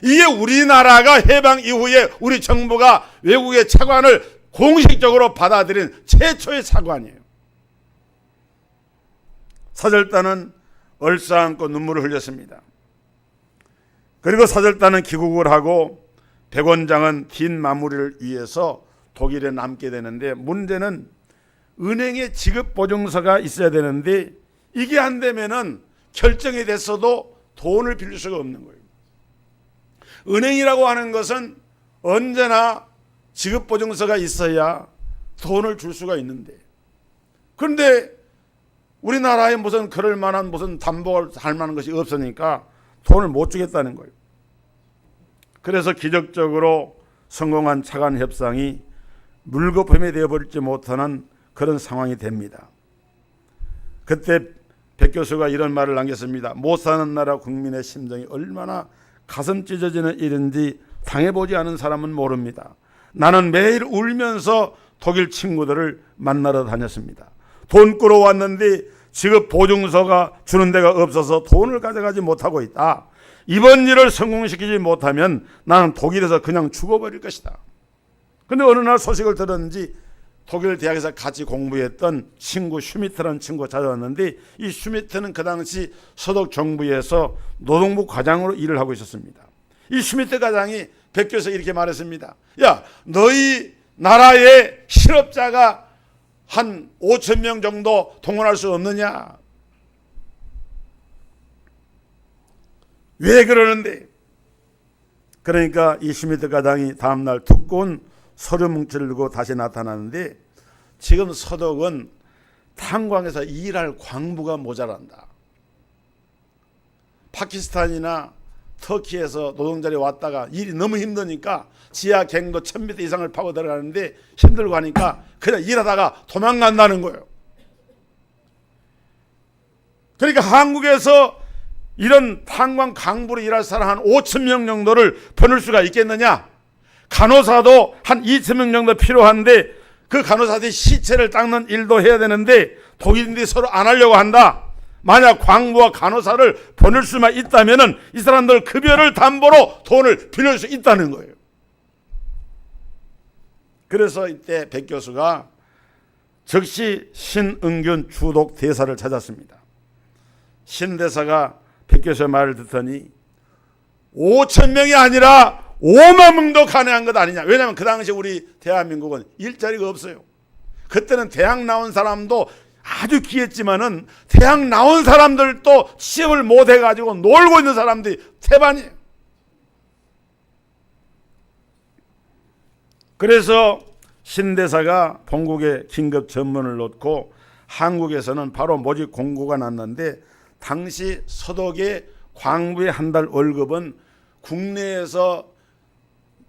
이게 우리나라가 해방 이후에 우리 정부가 외국의 차관을 공식적으로 받아들인 최초의 차관이에요. 사절단은 얼싸안고 눈물을 흘렸습니다. 그리고 사절단은 귀국을 하고 백 원장은 긴 마무리를 위해서 독일에 남게 되는데 문제는 은행에 지급보증서가 있어야 되는데 이게 안 되면은 결정이 됐어도 돈을 빌릴 수가 없는 거예요. 은행이라고 하는 것은 언제나 지급보증서가 있어야 돈을 줄 수가 있는데 그런데 우리나라에 무슨 그럴 만한 무슨 담보할 만한 것이 없으니까 돈을 못 주겠다는 거예요. 그래서 기적적으로 성공한 차관 협상이 물거품이 되어버리지 못하는 그런 상황이 됩니다. 그때 백 교수가 이런 말을 남겼습니다. 못 사는 나라 국민의 심정이 얼마나 가슴 찢어지는 일인지 당해보지 않은 사람은 모릅니다. 나는 매일 울면서 독일 친구들을 만나러 다녔습니다. 돈 끌어왔는데 지급 보증서가 주는 데가 없어서 돈을 가져가지 못하고 있다. 이번 일을 성공시키지 못하면 나는 독일에서 그냥 죽어버릴 것이다. 그런데 어느 날 소식을 들었는지 독일 대학에서 같이 공부했던 친구 슈미트라는 친구가 찾아왔는데, 이 슈미트는 그 당시 서독 정부에서 노동부 과장으로 일을 하고 있었습니다. 이 슈미트 과장이 백교에서 이렇게 말했습니다. 야, 너희 나라의 실업자가 한 5천 명 정도 동원할 수 없느냐? 왜 그러는데? 그러니까 이 슈미트 과장이 다음날 두꺼운 서류 뭉치를 들고 다시 나타나는데, 지금 서독은 탄광에서 일할 광부가 모자란다. 파키스탄이나 터키에서 노동자리 왔다가 일이 너무 힘드니까 지하 갱도 1000m 이상을 파고 들어가는데 힘들고 하니까 그냥 일하다가 도망간다는 거예요. 그러니까 한국에서 이런 탄광 강부로 일할 사람 한 5천 명 정도를 보낼 수가 있겠느냐? 간호사도 한 2천 명 정도 필요한데 그 간호사들이 시체를 닦는 일도 해야 되는데 독일인들이 서로 안 하려고 한다. 만약 광부와 간호사를 보낼 수만 있다면 이 사람들 급여를 담보로 돈을 빌릴 수 있다는 거예요. 그래서 이때 백 교수가 즉시 신응균 주독 대사를 찾았습니다. 신 대사가 백 교수의 말을 듣더니 5천 명이 아니라 5만 명도 가능한 것 아니냐. 왜냐하면 그 당시 우리 대한민국은 일자리가 없어요. 그때는 대학 나온 사람도 아주 귀했지만은 대학 나온 사람들도 취업을 못 해가지고 놀고 있는 사람들이 태반이에요. 그래서 신대사가 본국에 긴급 전문을 놓고 한국에서는 바로 모집 공고가 났는데, 당시 서독의 광부의 한 달 월급은 국내에서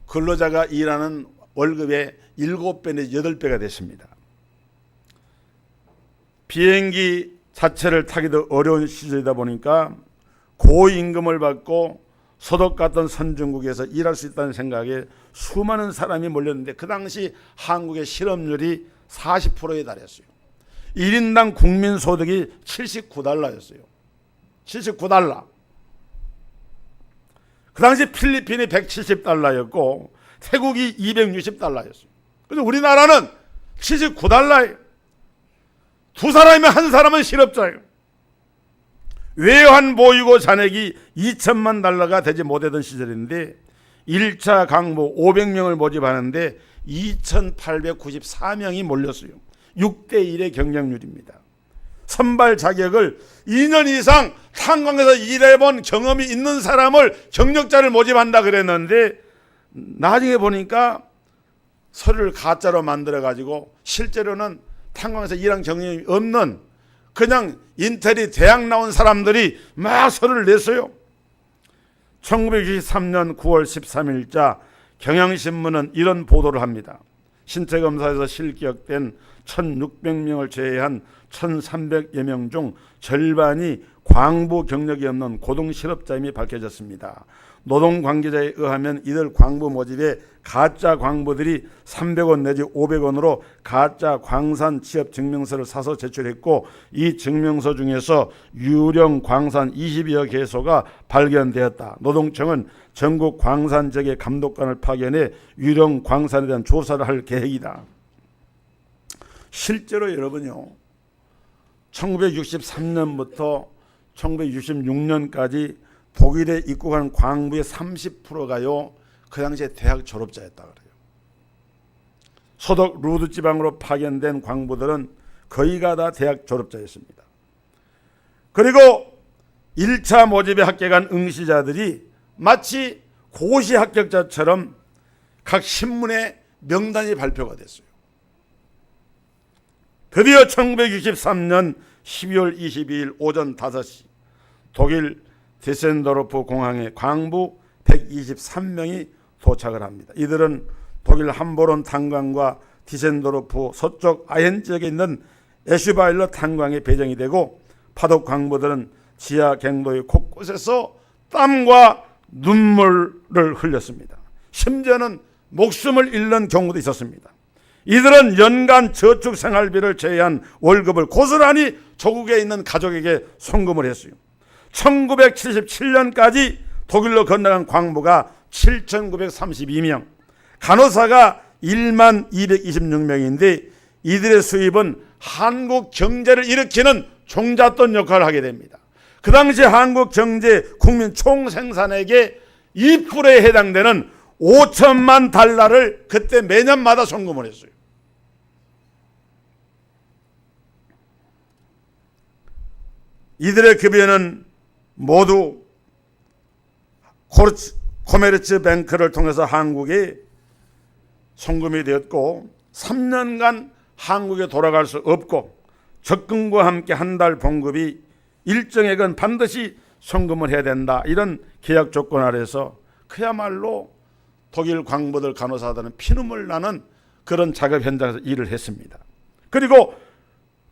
근로자가 일하는 월급의 7배 내지 8배가 됐습니다. 비행기 자체를 타기도 어려운 시절이다 보니까 고임금을 받고 서독 같은 선진국에서 일할 수 있다는 생각에 수많은 사람이 몰렸는데, 그 당시 한국의 실업률이 40%에 달했어요. 1인당 국민소득이 79달러였어요. 79달러. 그 당시 필리핀이 170달러였고 태국이 260달러였어요. 그래서 우리나라는 79달러예요. 두 사람이면 한 사람은 실업자예요. 외환 보유고 잔액이 2천만 달러가 되지 못하던 시절인데 1차 강부 500명을 모집하는데 2,894명이 몰렸어요. 6대1의 경쟁률입니다. 선발 자격을 2년 이상 탄광에서 일해본 경험이 있는 사람을 경력자를 모집한다 그랬는데, 나중에 보니까 서류를 가짜로 만들어가지고 실제로는 탄광에서 일한 경험이 없는 그냥 인텔이 대학 나온 사람들이 막 서류를 냈어요. 1963년 9월 13일자 경향신문은 이런 보도를 합니다. 신체검사에서 실기억된 1600명을 제외한 1300여 명 중 절반이 광부 경력이 없는 고등실업자임이 밝혀졌습니다. 노동관계자에 의하면 이들 광부 모집에 가짜 광부들이 300원 내지 500원으로 가짜 광산 취업 증명서를 사서 제출했고, 이 증명서 중에서 유령 광산 20여 개소가 발견되었다. 노동청은 전국 광산 지역의 감독관을 파견해 유령 광산에 대한 조사를 할 계획이다. 실제로 여러분요, 1963년부터 1966년까지 독일에 입국한 광부의 30%가요 그 당시에 대학 졸업자였다 그래요. 서독 루드 지방으로 파견된 광부들은 거의가 다 대학 졸업자였습니다. 그리고 1차 모집에 합격한 응시자들이 마치 고시 합격자처럼 각 신문에 명단이 발표가 됐어요. 드디어 1963년 12월 22일 오전 5시 독일 디센도르프 공항에 광부 123명이 도착을 합니다. 이들은 독일 함보른 탄광과 디센도르프 서쪽 아헨 지역에 있는 에슈바일러 탄광에 배정이 되고, 파독 광부들은 지하 갱도의 곳곳에서 땀과 눈물을 흘렸습니다. 심지어는 목숨을 잃는 경우도 있었습니다. 이들은 연간 저축 생활비를 제외한 월급을 고스란히 조국에 있는 가족에게 송금을 했어요. 1977년까지 독일로 건너간 광부가 7,932명, 간호사가 1만 226명인데 이들의 수입은 한국 경제를 일으키는 종잣돈 역할을 하게 됩니다. 그 당시 한국 경제 국민 총생산액의 2%에 해당되는 5천만 달러를 그때 매년마다 송금을 했어요. 이들의 급여는 모두 코메르츠 뱅크를 통해서 한국에 송금이 되었고 3년간 한국에 돌아갈 수 없고 적금과 함께 한 달 봉급이 일정액은 반드시 송금을 해야 된다. 이런 계약 조건 아래서 그야말로 독일 광부들 간호사들은 피눈물 나는 그런 작업 현장에서 일을 했습니다. 그리고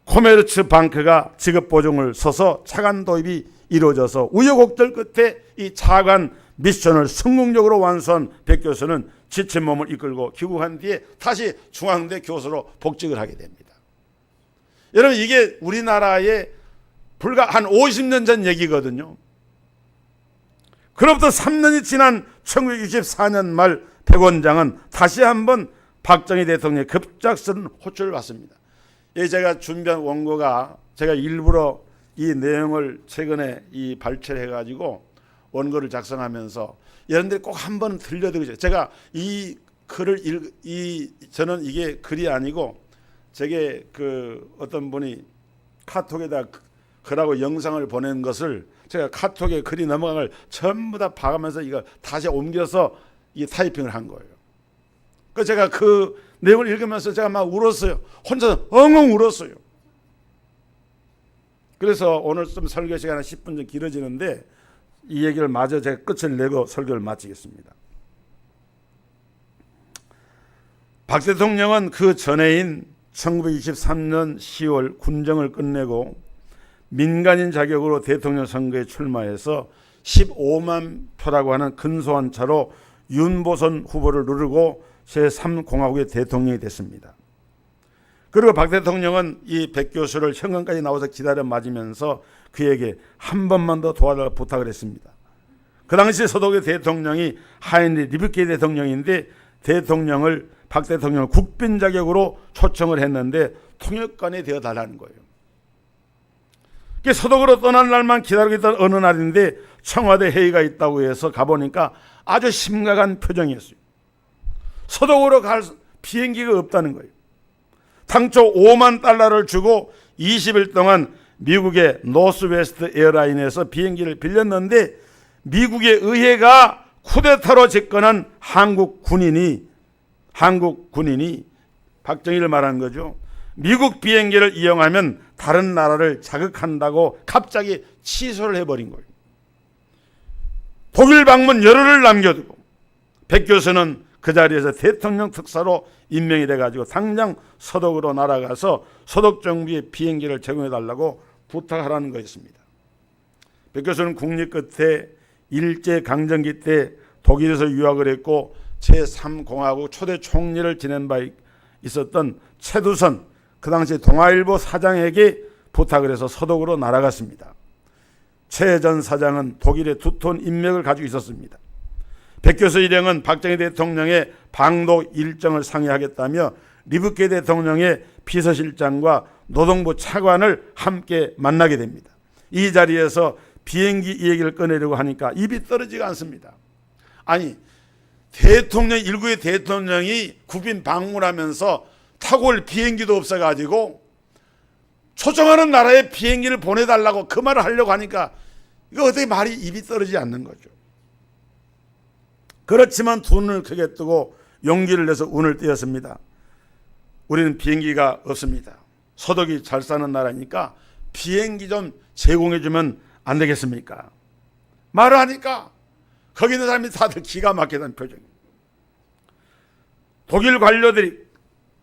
코메르츠 뱅크가 직업 보증을 서서 차관 도입이 이루어져서 우여곡절 끝에 이 차관 미션을 성공적으로 완수한 백 교수는 지친 몸을 이끌고 귀국한 뒤에 다시 중앙대 교수로 복직을 하게 됩니다. 여러분, 이게 우리나라의 불과 한 50년 전 얘기거든요. 그로부터 3년이 지난 1964년 말 백 원장은 다시 한번 박정희 대통령의 급작스러운 호출을 받습니다. 제가 준비한 원고가 제가 일부러 이 내용을 최근에 발췌를 해가지고 원고를 작성하면서 여러분들이 꼭 한번 들려드리죠. 제가 이 글을 저는 이게 글이 아니고 제게 어떤 분이 카톡에다 글하고 영상을 보낸 것을 제가 카톡에 글이 넘어간 걸 전부 다 봐가면서 이걸 다시 옮겨서 이 타이핑을 한 거예요. 그래서 제가 그 내용을 읽으면서 제가 막 울었어요. 혼자서 엉엉 울었어요. 그래서 오늘 좀 설교 시간은 10분 좀 길어지는데 이 얘기를 마저 제가 끝을 내고 설교를 마치겠습니다. 박 대통령은 그 전해인 1923년 10월 군정을 끝내고 민간인 자격으로 대통령 선거에 출마해서 15만 표라고 하는 근소한 차로 윤보선 후보를 누르고 제3공화국의 대통령이 됐습니다. 그리고 박 대통령은 이 백 교수를 현관까지 나와서 기다려 맞으면서 그에게 한 번만 더 도와달라고 부탁을 했습니다. 그 당시 서독의 대통령이 하인리 리브케 대통령인데 박 대통령을 국빈 자격으로 초청을 했는데 통역관이 되어달라는 거예요. 서독으로 떠날 날만 기다리고 있던 어느 날인데 청와대 회의가 있다고 해서 가보니까 아주 심각한 표정이었어요. 서독으로 갈 비행기가 없다는 거예요. 당초 5만 달러를 주고 20일 동안 미국의 노스웨스트 에어라인에서 비행기를 빌렸는데 미국의 의회가 쿠데타로 집권한 한국 군인이 박정희를 말한 거죠. 미국 비행기를 이용하면 다른 나라를 자극한다고 갑자기 취소를 해버린 거예요. 독일 방문 열흘을 남겨두고 백 교수는 그 자리에서 대통령 특사로 임명이 돼가지고 당장 서독으로 날아가서 서독 정부의 비행기를 제공해달라고 부탁하라는 거였습니다. 백 교수는 국립 끝에 일제강점기 때 독일에서 유학을 했고 제3공화국 초대 총리를 지낸 바 있었던 최두선 그 당시 동아일보 사장에게 부탁을 해서 서독으로 날아갔습니다. 최 전 사장은 독일의 두터운 인맥을 가지고 있었습니다. 백 교수 일행은 박정희 대통령의 방독 일정을 상의하겠다며 리브케 대통령의 비서실장과 노동부 차관을 함께 만나게 됩니다. 이 자리에서 비행기 얘기를 꺼내려고 하니까 입이 떨어지가 않습니다. 아니, 일국의 대통령이 국빈 방문하면서 타고 올 비행기도 없어가지고 초청하는 나라에 비행기를 보내달라고 그 말을 하려고 하니까 이거 어떻게 말이 입이 떨어지지 않는 거죠. 그렇지만 두 눈을 크게 뜨고 용기를 내서 운을 띄었습니다. 우리는 비행기가 없습니다. 서독이 잘 사는 나라니까 비행기 좀 제공해주면 안 되겠습니까? 말을 하니까 거기 있는 사람이 다들 기가 막히게 된 표정입니다. 독일 관료들이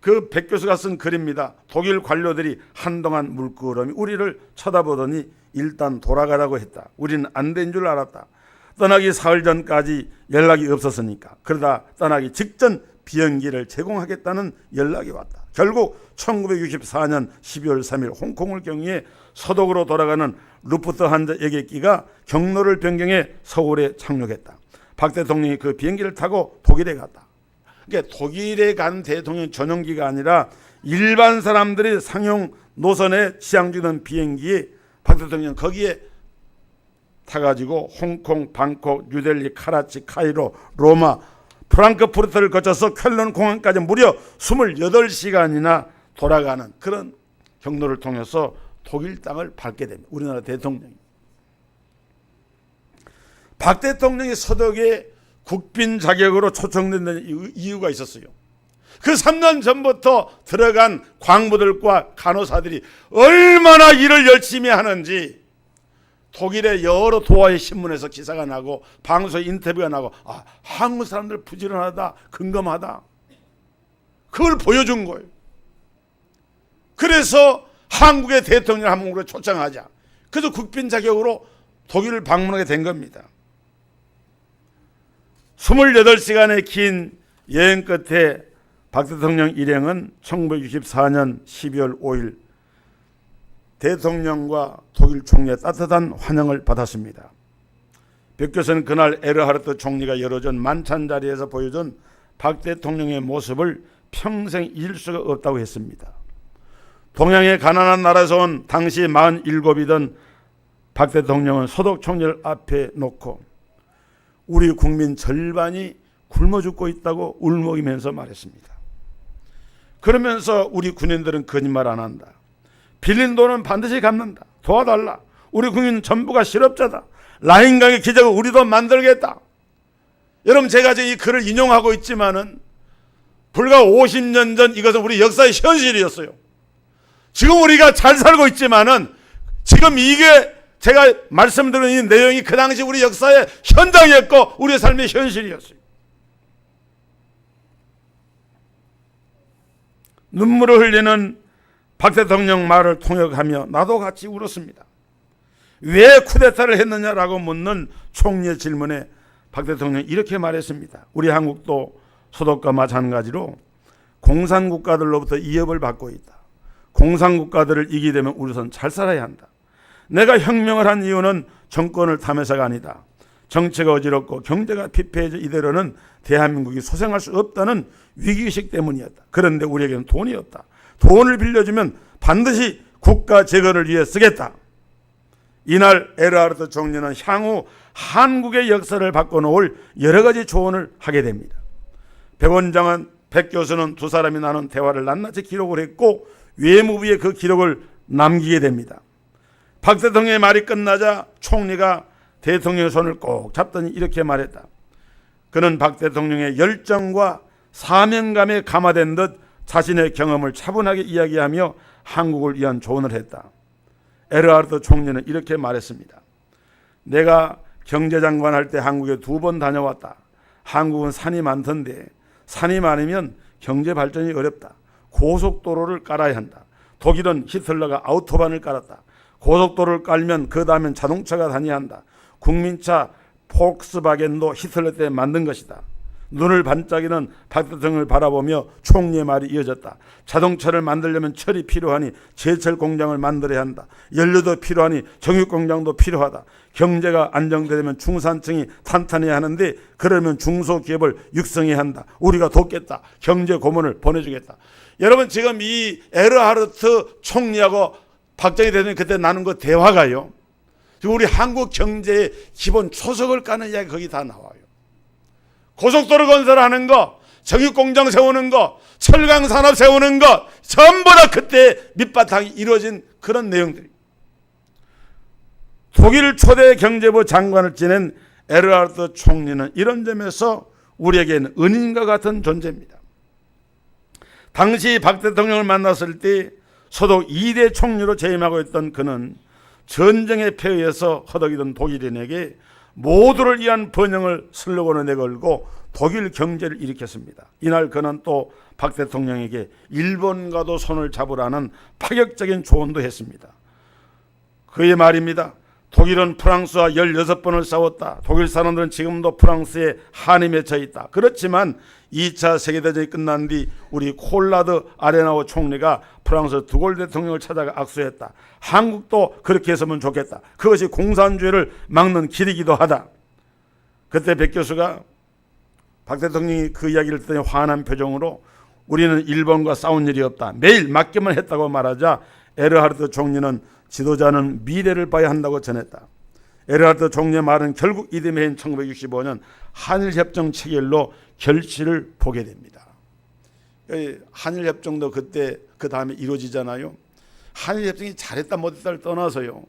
그 백 교수가 쓴 글입니다. 독일 관료들이 한동안 물끄러미 우리를 쳐다보더니 일단 돌아가라고 했다. 우리는 안 된 줄 알았다. 떠나기 사흘 전까지 연락이 없었으니까. 그러다 떠나기 직전 비행기를 제공하겠다는 연락이 왔다. 결국 1964년 12월 3일 홍콩을 경유해 서독으로 돌아가는 루프트한자 여객기가 경로를 변경해 서울에 착륙했다. 박 대통령이 그 비행기를 타고 독일에 갔다. 그러니까 독일에 간 대통령 전용기가 아니라 일반 사람들이 상용 노선에 지향 중인 비행기에 박 대통령 거기에 타가지고 홍콩, 방콕, 뉴델리, 카라치, 카이로, 로마, 프랑크푸르트를 거쳐서 쾰른 공항까지 무려 28시간이나 돌아가는 그런 경로를 통해서 독일 땅을 밟게 됩니다. 우리나라 대통령이. 박 대통령이 서독에 국빈 자격으로 초청된 이유가 있었어요. 그 3년 전부터 들어간 광부들과 간호사들이 얼마나 일을 열심히 하는지 독일의 여러 도하의 신문에서 기사가 나고 방송에 인터뷰가 나고 한국 사람들 부지런하다, 근검하다. 그걸 보여준 거예요. 그래서 한국의 대통령 한국으로 초청하자. 그래서 국빈 자격으로 독일을 방문하게 된 겁니다. 28시간의 긴 여행 끝에 박 대통령 일행은 1964년 12월 5일 대통령과 독일 총리의 따뜻한 환영을 받았습니다. 백 교수는 그날 에르하르트 총리가 열어준 만찬 자리에서 보여준 박 대통령의 모습을 평생 잊을 수가 없다고 했습니다. 동양의 가난한 나라에서 온 당시 47이던 박 대통령은 서독 총리를 앞에 놓고 우리 국민 절반이 굶어 죽고 있다고 울먹이면서 말했습니다. 그러면서 우리 군인들은 거짓말 안 한다. 빌린 돈은 반드시 갚는다. 도와달라. 우리 국민 전부가 실업자다. 라인강의 기적을 우리도 만들겠다. 여러분, 제가 이 글을 인용하고 있지만은 불과 50년 전 이것은 우리 역사의 현실이었어요. 지금 우리가 잘 살고 있지만은 지금 이게 제가 말씀드린 이 내용이 그 당시 우리 역사의 현장이었고 우리의 삶의 현실이었어요. 눈물을 흘리는 박 대통령 말을 통역하며 나도 같이 울었습니다. 왜 쿠데타를 했느냐라고 묻는 총리의 질문에 박 대통령이 이렇게 말했습니다. 우리 한국도 서독과 마찬가지로 공산국가들로부터 위협을 받고 있다. 공산국가들을 이기려면 우선 잘 살아야 한다. 내가 혁명을 한 이유는 정권을 탐해서가 아니다. 정치가 어지럽고 경제가 피폐해져 이대로는 대한민국이 소생할 수 없다는 위기의식 때문이었다. 그런데 우리에게는 돈이 없다. 돈을 빌려주면 반드시 국가 재건을 위해 쓰겠다. 이날 에르하르트 총리는 향후 한국의 역사를 바꿔놓을 여러 가지 조언을 하게 됩니다. 백 원장은 백 교수는 두 사람이 나눈 대화를 낱낱이 기록을 했고 외무부에 그 기록을 남기게 됩니다. 박 대통령의 말이 끝나자 총리가 대통령의 손을 꼭 잡더니 이렇게 말했다. 그는 박 대통령의 열정과 사명감에 감화된 듯 자신의 경험을 차분하게 이야기하며 한국을 위한 조언을 했다. 에르하르트 총리는 이렇게 말했습니다. 내가 경제장관 할 때 한국에 2번 다녀왔다. 한국은 산이 많던데 산이 많으면 경제 발전이 어렵다. 고속도로를 깔아야 한다. 독일은 히틀러가 아우토반을 깔았다. 고속도로를 깔면 그 다음엔 자동차가 다녀야 한다. 국민차 폭스바겐도 히틀러 때 만든 것이다. 눈을 반짝이는 박 대통령을 바라보며 총리의 말이 이어졌다. 자동차를 만들려면 철이 필요하니 제철 공장을 만들어야 한다. 연료도 필요하니 정유 공장도 필요하다. 경제가 안정되려면 중산층이 탄탄해야 하는데 그러면 중소기업을 육성해야 한다. 우리가 돕겠다. 경제 고문을 보내주겠다. 여러분, 지금 이 에르하르트 총리하고 박정희 대통령이 그때 나눈 그 대화가요, 우리 한국 경제의 기본 초석을 까는 이야기 거기 다 나와요. 고속도로 건설하는 거, 정유공장 세우는 거, 철강산업 세우는 거 전부 다 그때 밑바탕이 이루어진 그런 내용들이. 독일 초대 경제부 장관을 지낸 에르하르트 총리는 이런 점에서 우리에게는 은인과 같은 존재입니다. 당시 박 대통령을 만났을 때 서독 2대 총리로 재임하고 있던 그는 전쟁의 폐해에서 허덕이던 독일인에게 모두를 위한 번영을 슬로건을 내걸고 독일 경제를 일으켰습니다. 이날 그는 또 박 대통령에게 일본과도 손을 잡으라는 파격적인 조언도 했습니다. 그의 말입니다. 독일은 프랑스와 16번을 싸웠다. 독일 사람들은 지금도 프랑스에 한이 맺혀 있다. 그렇지만 2차 세계대전이 끝난 뒤 우리 콜라드 아데나워 총리가 프랑스 드골 대통령을 찾아가 악수했다. 한국도 그렇게 했으면 좋겠다. 그것이 공산주의를 막는 길이기도 하다. 그때 백 교수가 박 대통령이 그 이야기를 듣더니 환한 표정으로 우리는 일본과 싸운 일이 없다. 매일 맞기만 했다고 말하자 에르하르트 총리는 지도자는 미래를 봐야 한다고 전했다. 에르하르트 총리의 말은 결국 이듬해인 1965년 한일협정 체결로 결실을 보게 됩니다. 한일협정도 그때 그 다음에 이루어지잖아요. 한일협정이 잘했다 못했다를 떠나서요,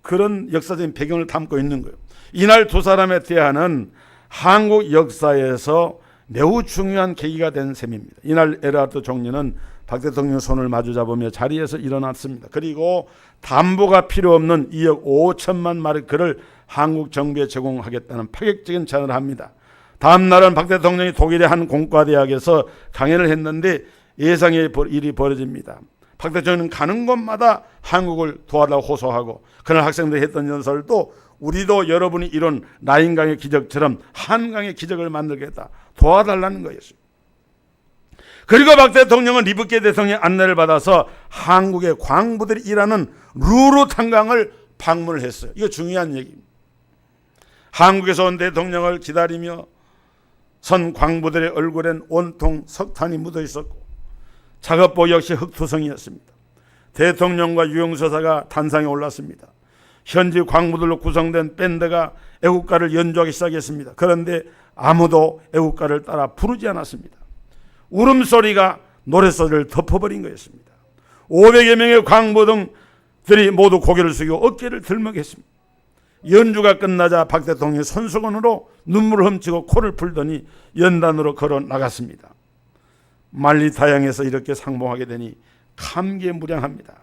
그런 역사적인 배경을 담고 있는 거예요. 이날 두 사람의 대화는 한국 역사에서 매우 중요한 계기가 된 셈입니다. 이날 에르하르트 총리는 박 대통령 손을 마주 잡으며 자리에서 일어났습니다. 그리고 담보가 필요 없는 2억 5천만 마르크를 한국 정부에 제공하겠다는 파격적인 제안을 합니다. 다음 날은 박 대통령이 독일의 한 공과대학에서 강연을 했는데 예상의 일이 벌어집니다. 박 대통령은 가는 곳마다 한국을 도와달라고 호소하고, 그날 학생들이 했던 연설도 우리도 여러분이 이룬 라인강의 기적처럼 한강의 기적을 만들겠다, 도와달라는 거였어요. 그리고 박 대통령은 리브케 대통령의 안내를 받아서 한국의 광부들이 일하는 루르 탄강을 방문을 했어요. 이거 중요한 얘기입니다. 한국에서 온 대통령을 기다리며 선 광부들의 얼굴엔 온통 석탄이 묻어 있었고 작업복 역시 흙투성이었습니다. 대통령과 유영서사가 단상에 올랐습니다. 현지 광부들로 구성된 밴드가 애국가를 연주하기 시작했습니다. 그런데 아무도 애국가를 따라 부르지 않았습니다. 울음소리가 노랫소리를 덮어버린 것이었습니다. 500여 명의 광부 등들이 모두 고개를 숙이고 어깨를 들먹였습니다. 연주가 끝나자 박 대통령이 손수건으로 눈물을 훔치고 코를 풀더니 연단으로 걸어 나갔습니다. 만리타양에서 이렇게 상봉하게 되니 감개무량합니다.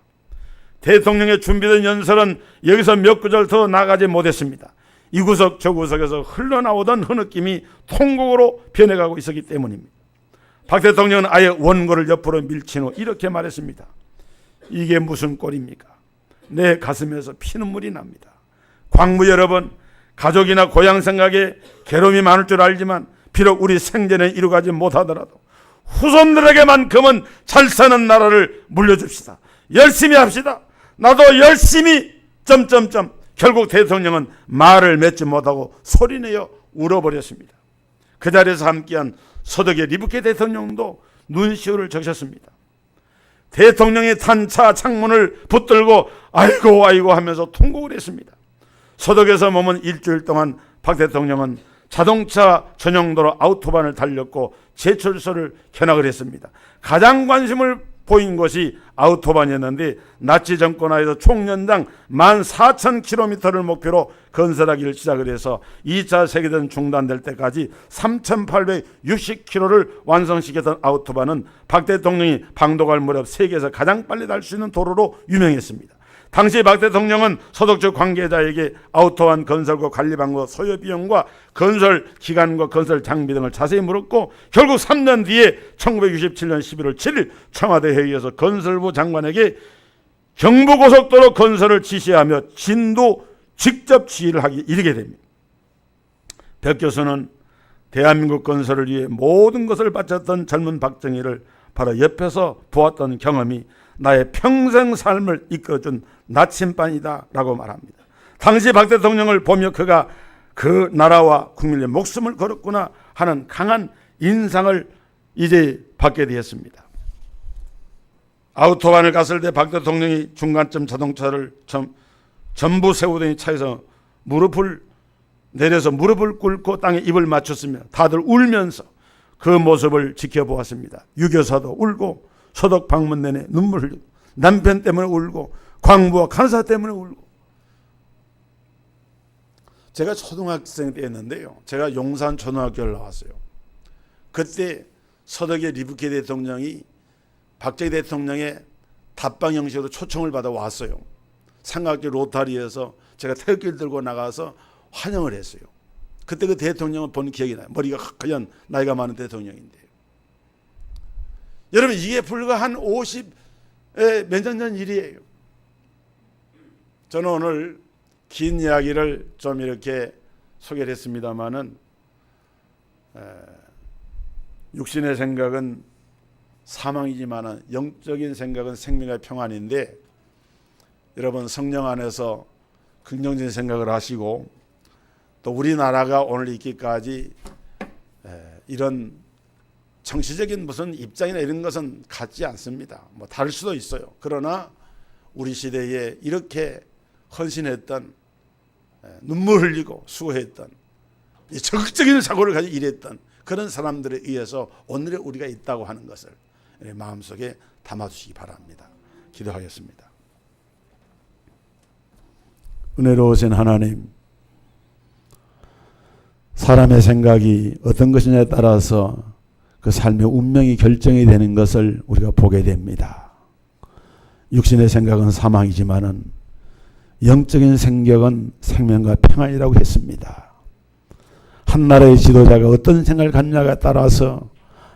대통령의 준비된 연설은 여기서 몇 구절 더 나가지 못했습니다. 이 구석 저 구석에서 흘러나오던 흐느낌이 통곡으로 변해가고 있었기 때문입니다. 박 대통령은 아예 원고를 옆으로 밀친 후 이렇게 말했습니다. 이게 무슨 꼴입니까? 내 가슴에서 피눈물이 납니다. 광부 여러분, 가족이나 고향 생각에 괴로움이 많을 줄 알지만 비록 우리 생전에 이루어가지 못하더라도 후손들에게만큼은 잘 사는 나라를 물려줍시다. 열심히 합시다. 나도 열심히 결국 대통령은 말을 맺지 못하고 소리내어 울어버렸습니다. 그 자리에서 함께한 서덕의 리브케 대통령도 눈시울을 적셨습니다. 대통령이 탄 차 창문을 붙들고 아이고 아이고 하면서 통곡을 했습니다. 서덕에서 머문 일주일 동안 박 대통령은 자동차 전용도로 아우토반을 달렸고 제철소를 견학을 했습니다. 가장 관심을 보인 것이 아우토반이었는데 나치 정권 하에서 총연장 14,000km를 목표로 건설하기를 시작을 해서 2차 세계대전 중단될 때까지 3,860km를 완성시켰던 아우토반은 박 대통령이 방독할 무렵 세계에서 가장 빨리 달 수 있는 도로로 유명했습니다. 당시 박 대통령은 서독 측 관계자에게 아우토반 건설과 관리 방법, 소요 비용과 건설 기간과 건설 장비 등을 자세히 물었고 결국 3년 뒤에 1967년 11월 7일 청와대 회의에서 건설부 장관에게 경부고속도로 건설을 지시하며 진도 직접 지휘를 하기 이르게 됩니다. 백 교수는 대한민국 건설을 위해 모든 것을 바쳤던 젊은 박정희를 바로 옆에서 보았던 경험이 나의 평생 삶을 이끌어준 나침반이다 라고 말합니다. 당시 박 대통령을 보며 그가 그 나라와 국민의 목숨을 걸었구나 하는 강한 인상을 이제 받게 되었습니다. 아우토반을 갔을 때 박 대통령이 중간쯤 자동차를 전부 세우더니 차에서 무릎을 내려서 무릎을 꿇고 땅에 입을 맞췄으며 다들 울면서 그 모습을 지켜보았습니다. 유교사도 울고 서독 방문 내내 눈물 흘리고 남편 때문에 울고 광부와 간사 때문에 울고. 제가 초등학생 때였는데요. 제가 용산 초등학교를 나왔어요. 그때 서독의 리브케 대통령이 박정희 대통령의 답방 형식으로 초청을 받아 왔어요. 삼각지 로타리에서 제가 태극기를 들고 나가서 환영을 했어요. 그때 그 대통령을 본 기억이 나요. 머리가 하얀 나이가 많은 대통령인데요. 여러분 이게 불과 한 50 몇 년 전 일이에요. 저는 오늘 긴 이야기를 좀 이렇게 소개를 했습니다마는 육신의 생각은 사망이지만은 영적인 생각은 생명의 평안인데, 여러분 성령 안에서 긍정적인 생각을 하시고, 또 우리나라가 오늘 있기까지 이런 정치적인 무슨 입장이나 이런 것은 같지 않습니다. 뭐 다를 수도 있어요. 그러나 우리 시대에 이렇게 헌신했던, 눈물 흘리고 수고했던, 적극적인 사고를 가지고 일했던 그런 사람들에 의해서 오늘의 우리가 있다고 하는 것을 마음속에 담아주시기 바랍니다. 기도하겠습니다. 은혜로우신 하나님, 사람의 생각이 어떤 것이냐에 따라서 그 삶의 운명이 결정이 되는 것을 우리가 보게 됩니다. 육신의 생각은 사망이지만은 영적인 생각은 생명과 평안이라고 했습니다. 한 나라의 지도자가 어떤 생각을 갖냐에 따라서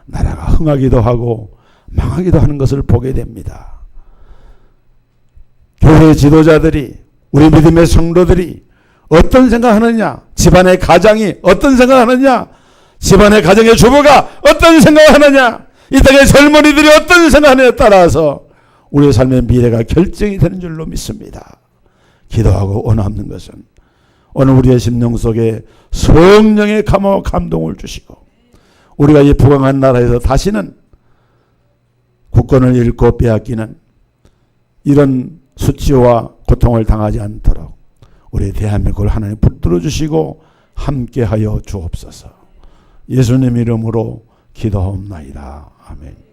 나라가 흥하기도 하고 망하기도 하는 것을 보게 됩니다. 교회 지도자들이, 우리 믿음의 성도들이 어떤 생각하느냐, 집안의 가장이 어떤 생각하느냐, 집안의 가정의 주부가 어떤 생각하느냐, 이 땅의 젊은이들이 어떤 생각하느냐에 따라서 우리의 삶의 미래가 결정이 되는 줄로 믿습니다. 기도하고 원하는 것은 오늘 우리의 심령 속에 성령의 감화와 감동을 주시고, 우리가 이 부강한 나라에서 다시는 국권을 잃고 빼앗기는 이런 수치와 고통을 당하지 않도록 우리 대한민국을 하나님 붙들어 주시고 함께하여 주옵소서. 예수님 이름으로 기도하옵나이다. 아멘.